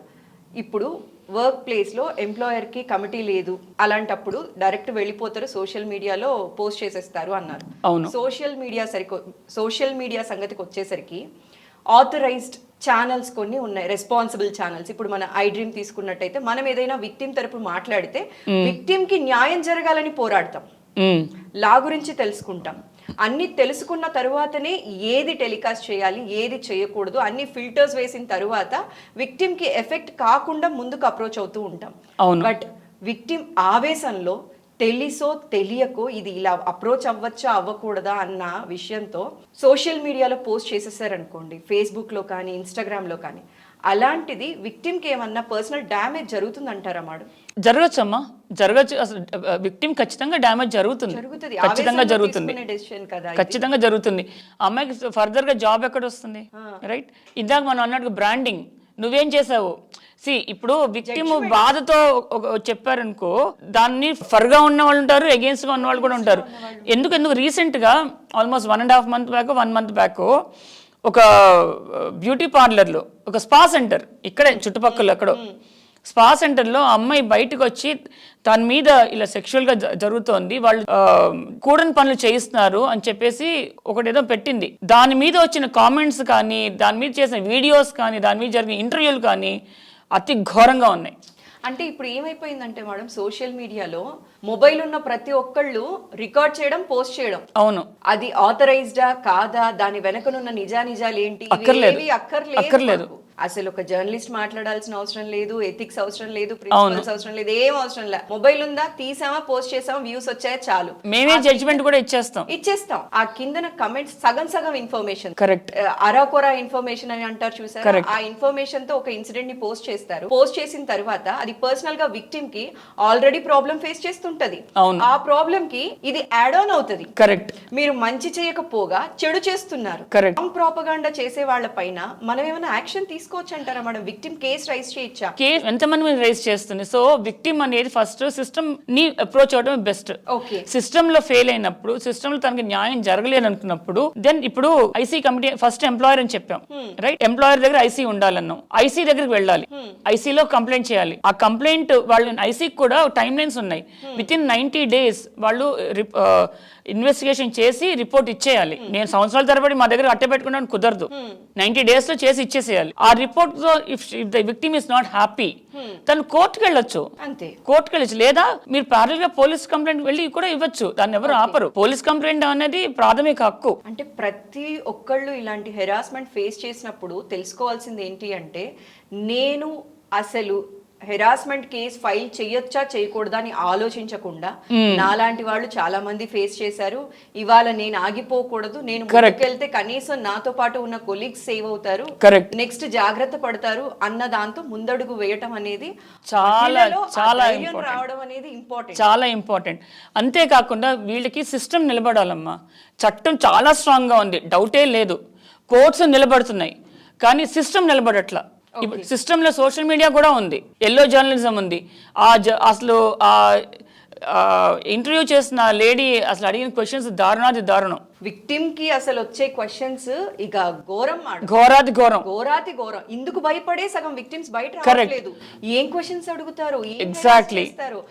ఇప్పుడు వర్క్ ప్లేస్లో ఎంప్లాయర్కి కమిటీ లేదు, అలాంటప్పుడు డైరెక్ట్ వెళ్ళిపోతారు, సోషల్ మీడియాలో పోస్ట్ చేసేస్తారు అన్నారు. సోషల్ మీడియా సంగతికి వచ్చేసరికి ఆథరైజ్డ్ ఛానల్స్ కొన్ని ఉన్నాయి, రెస్పాన్సిబుల్ ఛానల్స్. ఇప్పుడు మన ఐ డ్రీమ్ తీసుకున్నట్టయితే మనం ఏదైనా విక్టిమ్ తరపు మాట్లాడితే విక్టిమ్ కి న్యాయం జరగాలని పోరాడతాం, లా గురించి తెలుసుకుంటాం, అన్ని తెలుసుకున్న తరువాతనే ఏది టెలికాస్ట్ చేయాలి, ఏది చేయకూడదు, అన్ని ఫిల్టర్స్ వేసిన తరువాత విక్టిమ్ కి ఎఫెక్ట్ కాకుండా ముందుకు అప్రోచ్ అవుతూ ఉంటాం. బట్ విక్టిమ్ ఆవేశంలో తెలిసో తెలియకో ఇది ఇలా అప్రోచ్ అవ్వచ్చా అవ్వకూడదా అన్న విషయంతో సోషల్ మీడియాలో పోస్ట్ చేసేసారనుకోండి, ఫేస్బుక్లో కానీ ఇన్స్టాగ్రామ్లో కానీ, అలాంటిది విక్టిమ్కి ఏమన్నా పర్సనల్ డ్యామేజ్ జరుగుతుందంటారా మేడం? జరగచ్చమ్మా, జరగచ్చు. అసలు విక్టిమ్ ఖచ్చితంగా డ్యామేజ్ జరుగుతుంది, ఖచ్చితంగా జరుగుతుంది, ఖచ్చితంగా జరుగుతుంది. అమ్మాయికి ఫర్దర్ గా జాబ్ ఎక్కడ వస్తుంది, రైట్? ఇందాక మనం అన్నట్టు బ్రాండింగ్, నువ్వేం చేసావు, ఇప్పుడు విక్టిమ్ బాధతో చెప్పారనుకో, దాన్ని ఫర్గా ఉన్న వాళ్ళు ఉంటారు, అగేన్స్ట్ గా ఉన్న వాళ్ళు కూడా ఉంటారు. ఎందుకు రీసెంట్ గా almost 1.5 months back, 1 month back ఒక బ్యూటీ పార్లర్లో, ఒక స్పా సెంటర్ ఇక్కడే చుట్టుపక్కల ఎక్కడో స్పా సెంటర్లో అమ్మాయి బయటకు వచ్చి తన మీద ఇలా సెక్షువల్గా జరుగుతోంది, వాళ్ళు కూడని పనులు చేయిస్తున్నారు అని చెప్పేసి ఒకటేదో పెట్టింది. దాని మీద వచ్చిన కామెంట్స్ కానీ, దాని మీద చేసిన వీడియోస్ కానీ, దాని మీద జరిగిన ఇంటర్వ్యూలు కానీ అతి ఘోరంగా ఉన్నాయి. అంటే ఇప్పుడు ఏమైపోయిందంటే మేడం, సోషల్ మీడియాలో మొబైల్ ఉన్న ప్రతి ఒక్కళ్ళు రికార్డ్ చేయడం, పోస్ట్ చేయడం. అవును, అది ఆథరైజ్డా కాదా, దాని వెనకనున్న నిజాలు ఏంటి, అక్కర్లేదు. అసలు ఒక జర్నలిస్ట్ మాట్లాడాల్సిన అవసరం లేదు, ఎథిక్స్ అవసరం లేదు, ప్రిన్సిపల్స్ అవసరం లేదు, ఏం అవసరం లేదు. మొబైల్ ఉందా, తీసామా, పోస్ట్ చేసామా, వ్యూస్ వచ్చాయా, చాలు. మేమే జడ్జిమెంట్ కూడా ఇచ్చేస్తాం. ఆ కిందన కమెంట్స్ సగం ఇన్ఫర్మేషన్, కరెక్ట్, అరాకొరా ఇన్ఫర్మేషన్ అని అంటారు చూసారు. ఆ ఇన్ఫర్మేషన్ తో ఒక ఇన్సిడెంట్ ని పోస్ట్ చేస్తారు. పోస్ట్ చేసిన తర్వాత అది పర్సనల్ గా విక్టిమ్ కి ఆల్రెడీ ప్రాబ్లం ఫేస్ చేస్తుంటది. ఆ ప్రాబ్లం కి ఇది యాడ్ ఆన్ అవుతుంది. కరెక్ట్. మీరు మంచి చేయకపోగా చెడు చేస్తున్నారు. కరెక్ట్. ప్రాపగాండా చేసే వాళ్ళ పైన మనం ఏమైనా యాక్షన్ తీసుకోవచ్చు అంటారా మేడం? విక్టిమ్ కేసు రైజ్ చేయొచ్చా? కేసు ఎంతమంది మీద రైజ్ చేస్తుంది? సో విక్టిమ్ అనేది ఫస్ట్ సిస్టమ్ ని అప్రోచ్ అవడం బెస్ట్. సిస్టమ్ లో ఫెయిల్ అయినప్పుడు, సిస్టమ్ లో తనకి న్యాయం జరగలేదు అనుకున్నప్పుడు, దెన్ ఇప్పుడు ఐసీ కమిటీ ఫస్ట్ ఎంప్లాయర్ అని చెప్పాం, రైట్? ఎంప్లాయర్ దగ్గర ఐసీ ఉండాలన్నాం, ఐసీ దగ్గరికి వెళ్ళాలి, ఐసీలో కంప్లైంట్ చేయాలి. ఆ కంప్లైంట్ వాళ్ళు ఐసీకి కూడా టైం లైన్స్ ఉన్నాయి. విత్ ఇన్ 90 days వాళ్ళు ఇన్వెస్టిగేషన్ చేసి రిపోర్ట్ ఇచ్చేయాలి. నేను సంవత్సరాల తరబడి మా దగ్గర అట్టే పెట్టుకున్నాను, కుదరదు. 90 days లో చేసి ఇచ్చేసేయాలి. ఆ రిపోర్ట్ తో if the victim is not happy, తను కోర్టుకు వెళ్ళొచ్చు, అంతే, కోర్టుకు వెళ్ళొచ్చు. లేదా మీరు ప్యారల్ గా పోలీస్ కంప్లైంట్ వెళ్ళి కూడా ఇవ్వచ్చు, దాన్ని ఎవరు ఆపరు. పోలీస్ కంప్లైంట్ అనేది ప్రాథమిక హక్కు. అంటే ప్రతి ఒక్కళ్ళు ఇలాంటి హెరాస్మెంట్ ఫేస్ చేసినప్పుడు తెలుసుకోవాల్సింది ఏంటి అంటే, నేను అసలు హెరాస్మెంట్ కేసు ఫైల్ చేయొచ్చా చేయకూడదా అని ఆలోచించకుండా నాలాంటి వాళ్ళు చాలా మంది ఫేస్ చేశారు. ఇవాళ నేను ఆగిపోకూడదు, నేను ముందుకెళ్తే కనీసం నాతో పాటు ఉన్న కొలీగ్స్ సేవ్ అవుతారు, నెక్స్ట్ జాగ్రత్త పడతారు అన్న దాంతో ముందడుగు వేయటం అనేది చాలా చాలా రావడం అనేది ఇంపార్టెంట్, చాలా ఇంపార్టెంట్. అంతేకాకుండా వీళ్ళకి సిస్టమ్ నిలబడాలమ్మా. చట్టం చాలా స్ట్రాంగ్ గా ఉంది, డౌటే లేదు. కోర్ట్స్ నిలబడుతున్నాయి, కానీ సిస్టమ్ నిలబడట్లా. ఇప్పుడు సిస్టంలో సోషల్ మీడియా కూడా ఉంది, ఎల్లో జర్నలిజం ఉంది. అసలు ఇంటర్వ్యూ చేసిన లేడీ అసలు అడిగిన క్వశ్చన్స్ దారుణం. విక్టిమ్ కి అసలు వచ్చే క్వశ్చన్స్ ఇక ఘోరాతి ఘోరం. ఇందుకు భయపడే సగం విక్టిమ్స్ బయట రావట్లేదు. ఏం క్వశ్చన్స్ అడుగుతారు, ఎగ్జాక్ట్లీ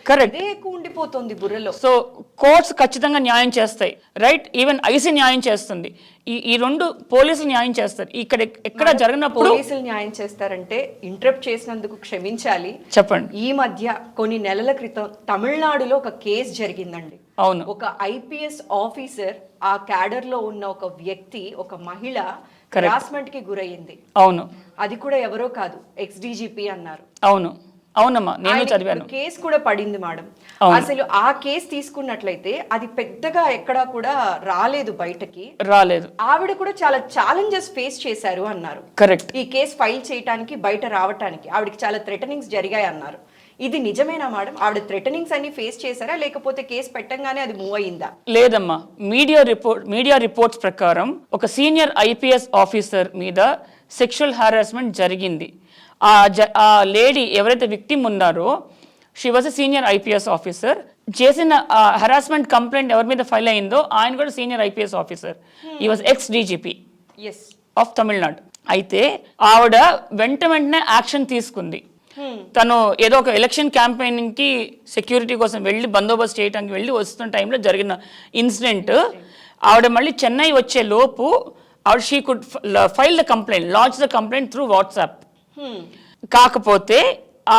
కరెక్ట్, ఎక్కువ ఉండిపోతుంది బుర్రలో. సో కోర్ట్స్ ఖచ్చితంగా న్యాయం చేస్తాయి, రైట్? ఈవెన్ ఐసీ న్యాయం చేస్తుంది, ఈ రెండు పోలీసులు న్యాయం చేస్తారు. ఇక్కడ ఎక్కడ జరిగినప్పుడు పోలీసులు న్యాయం చేస్తారంటే ఇంటరప్ట్ చేసినందుకు క్షమించాలి, చెప్పండి. ఈ మధ్య కొన్ని నెలల క్రితం తమిళనాడులో ఒక కేసు జరిగిందండి. అవును, ఒక ఐపీఎస్ ఆఫీసర్, ఆ క్యాడర్ లో ఉన్న ఒక వ్యక్తి, ఒక మహిళ హరాస్మెంట్ కి గురయ్యింది. అవును, అది కూడా ఎవరో కాదు, ఎక్స్-డీజీపీ అన్నారు. అవునమ్మా, నేను చదివాను. కేసు కూడా పడింది మేడం. అసలు ఆ కేసు తీసుకున్నట్లయితే అది పెద్దగా ఎక్కడా కూడా బయటకి రాలేదు. ఆవిడ కూడా చాలా ఛాలెంజెస్ ఫేస్ చేశారు అన్నారు. కరెక్ట్. ఈ కేసు ఫైల్ చేయడానికి, బయట రావటానికి ఆవిడకి చాలా థ్రెటనింగ్స్ జరిగాయి అన్నారు. ఇది నిజమేనా మేడం? ఆవిడ థ్రెటనింగ్స్ అన్ని ఫేస్ చేశారా, లేకపోతే కేసు పెట్టంగానే అది మూవ్ అయిందా? లేదమ్మా, మీడియా రిపోర్ట్స్ ప్రకారం ఒక సీనియర్ ఐపీఎస్ ఆఫీసర్ మీద సెక్షువల్ హారాస్మెంట్ జరిగింది. ఆ లేడీ ఎవరైతే విక్టిమ్ ఉన్నారో, she was a senior IPS officer. చేసిన హరాస్మెంట్ కంప్లైంట్ ఎవరి మీద ఫైల్ అయిందో ఆయన కూడా సీనియర్ ఐపీఎస్ ఆఫీసర్. ఈ వాజ్ ఎక్స్-డీజీపీ ఆఫ్ తమిళనాడు. అయితే ఆవిడ వెంటనే యాక్షన్ తీసుకుంది. తను ఏదో ఒక ఎలక్షన్ క్యాంపెయినింగ్ కి సెక్యూరిటీ కోసం వెళ్ళి, బందోబస్తు చేయడానికి వెళ్ళి వస్తున్న టైంలో జరిగిన ఇన్సిడెంట్. ఆవిడ మళ్ళీ చెన్నై వచ్చే లోపు ఆవిడ she could file the complaint, launch the complaint through WhatsApp. కాకపోతే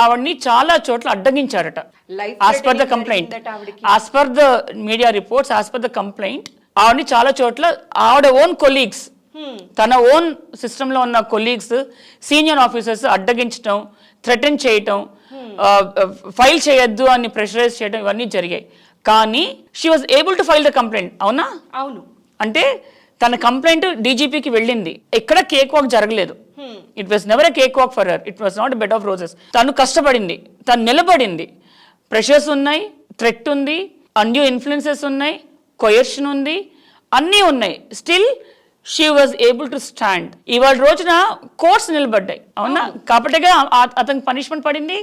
ఆవిడ్ని చాలా చోట్ల అడ్డగించారట. As per the complaint, as per the media reports, as per the complaint, ఆవిడ్ని చాలా చోట్ల ఆవిడ ఓన్ కొలీగ్స్, తన ఓన్ సిస్టంలో ఉన్న కొలీగ్స్, సీనియర్ ఆఫీసర్స్ అడ్డగించడం, థ్రెటన్ చేయటం, ఫైల్ చేయొద్దు అని ప్రెషరైజ్ చేయడం, ఇవన్నీ జరిగాయి. కానీ she was able to file the complaint. అవునా? అవును. అంటే తన కంప్లైంట్ డీజీపీకి వెళ్ళింది, ఎక్కడ కేక్ వాక్ జరగలేదు. It was never a cake walk for her, it was not a bed of roses. తను కష్టపడింది, తను నిలబడింది. ప్రెషర్స్ ఉన్నాయి, థ్రెట్ ఉంది, అన్యూ ఇన్ఫ్లుయెన్సెస్ ఉన్నాయి, కొయర్షన్ ఉంది, అన్నీ ఉన్నాయి. Still she was able to stand. ఇవాళ రోజున కోర్ట్స్ నిలబడ్డాయి. అవునా? కాబట్టిగా అతనికి పనిష్మెంట్ పడింది.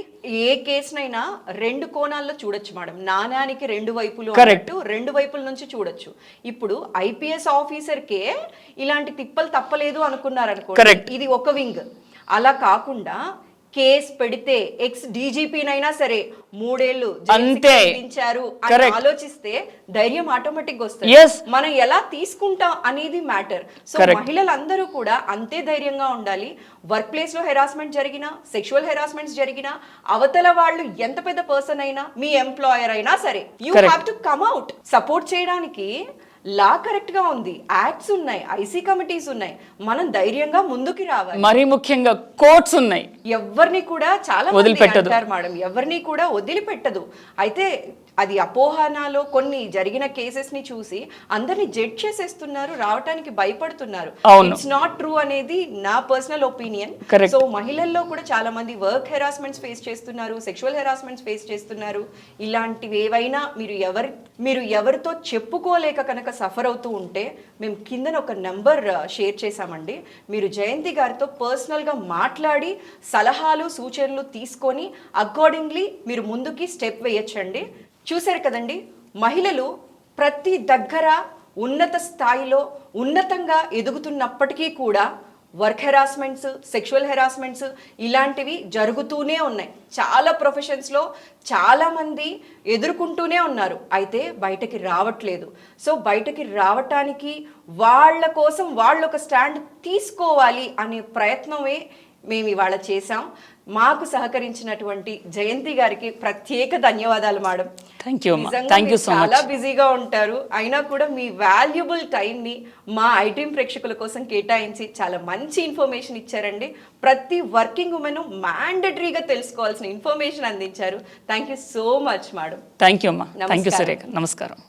ఏ కేసునైనా రెండు కోణాల్లో చూడొచ్చు మేడం. నాణానికి రెండు వైపులు, రెండు వైపుల నుంచి చూడొచ్చు. ఇప్పుడు ఐపీఎస్ ఆఫీసర్ కే ఇలాంటి తిప్పలు తప్పలేదు అనుకున్నారనుకోండి, ఇది ఒక వింగ్. అలా కాకుండా కేసు పెడితే ఎక్స్-డీజీపీనైనా సరే 3 ఏళ్ళు జైలుంచారు అని ఆలోచిస్తే ధైర్యం ఆటోమేటిక్ వస్తుంది. మనం ఎలా తీసుకుంటాం అనేది మ్యాటర్. సో మహిళలందరూ కూడా అంతే ధైర్యంగా ఉండాలి. వర్క్ ప్లేస్ లో హెరాస్మెంట్ జరిగినా, సెక్షువల్ హెరాస్మెంట్స్ జరిగినా, అవతల వాళ్ళు ఎంత పెద్ద పర్సన్ అయినా, మీ ఎంప్లాయర్ అయినా సరే, you have to come out. Support చేయడానికి లా కరెక్ట్ గా ఉంది, యాక్ట్స్ ఉన్నాయి, ఐసీ కమిటీస్ ఉన్నాయి. మనం ధైర్యంగా ముందుకు రావాలి. మరీ ముఖ్యంగా కోర్ట్స్ ఉన్నాయి. ఎవరిని కూడా చాలా అంటారు మేడం, ఎవరిని కూడా వదిలిపెట్టదు. అయితే అది అపోహనాలో కొన్ని జరిగిన కేసెస్ ని చూసి అందరిని జడ్జ్ చేసేస్తున్నారు, రావటానికి భయపడుతున్నారు. ఇట్స్ నాట్ ట్రూ అనేది నా పర్సనల్ ఒపీనియన్. సో మహిళల్లో కూడా చాలా మంది వర్క్ హెరాస్మెంట్స్ ఫేస్ చేస్తున్నారు, సెక్షువల్ హెరాస్మెంట్స్ ఫేస్ చేస్తున్నారు. ఇలాంటివి ఏవైనా మీరు ఎవరితో చెప్పుకోలేక కనుక సఫర్ అవుతూ ఉంటే మేము కిందన ఒక నెంబర్ షేర్ చేశామండి. మీరు జయంతి గారితో పర్సనల్గా మాట్లాడి సలహాలు సూచనలు తీసుకొని అకార్డింగ్లీ మీరు ముందుకి స్టెప్ వేయచ్చండి. చూశారు కదండి, మహిళలు ప్రతి దగ్గర ఉన్నత స్థాయిలో ఉన్నతంగా ఎదుగుతున్నప్పటికీ కూడా వర్క్ హెరాస్మెంట్స్, సెక్షువల్ హెరాస్మెంట్స్ ఇలాంటివి జరుగుతూనే ఉన్నాయి. చాలా ప్రొఫెషన్స్లో చాలామంది ఎదుర్కొంటూనే ఉన్నారు, అయితే బయటకి రావట్లేదు. సో బయటకి రావటానికి వాళ్ళ కోసం వాళ్ళు ఒక స్టాండ్ తీసుకోవాలి అనే ప్రయత్నమే మేము ఇవాళ చేసాం. మాకు సహకరించినటువంటి జయంతి గారికి ప్రత్యేక ధన్యవాదాలు మేడం. థ్యాంక్ యూ అమ్మా, నిజంగా థ్యాంక్ యూ మీరు సో మచ్. చాలా బిజీగా ఉంటారు, అయినా కూడా మీ వాల్యుబుల్ టైంని మా ఐటీఎం ప్రేక్షకుల కోసం కేటాయించి చాలా మంచి ఇన్ఫర్మేషన్ ఇచ్చారండి. ప్రతి వర్కింగ్ ఉమెన్ మ్యాండటరీగా తెలుసుకోవాల్సిన ఇన్ఫర్మేషన్ అందించారు. Thank you so much madam. Thank you అమ్మా, థ్యాంక్ యూ నమస్కారం. సురేఖ, నమస్కారం.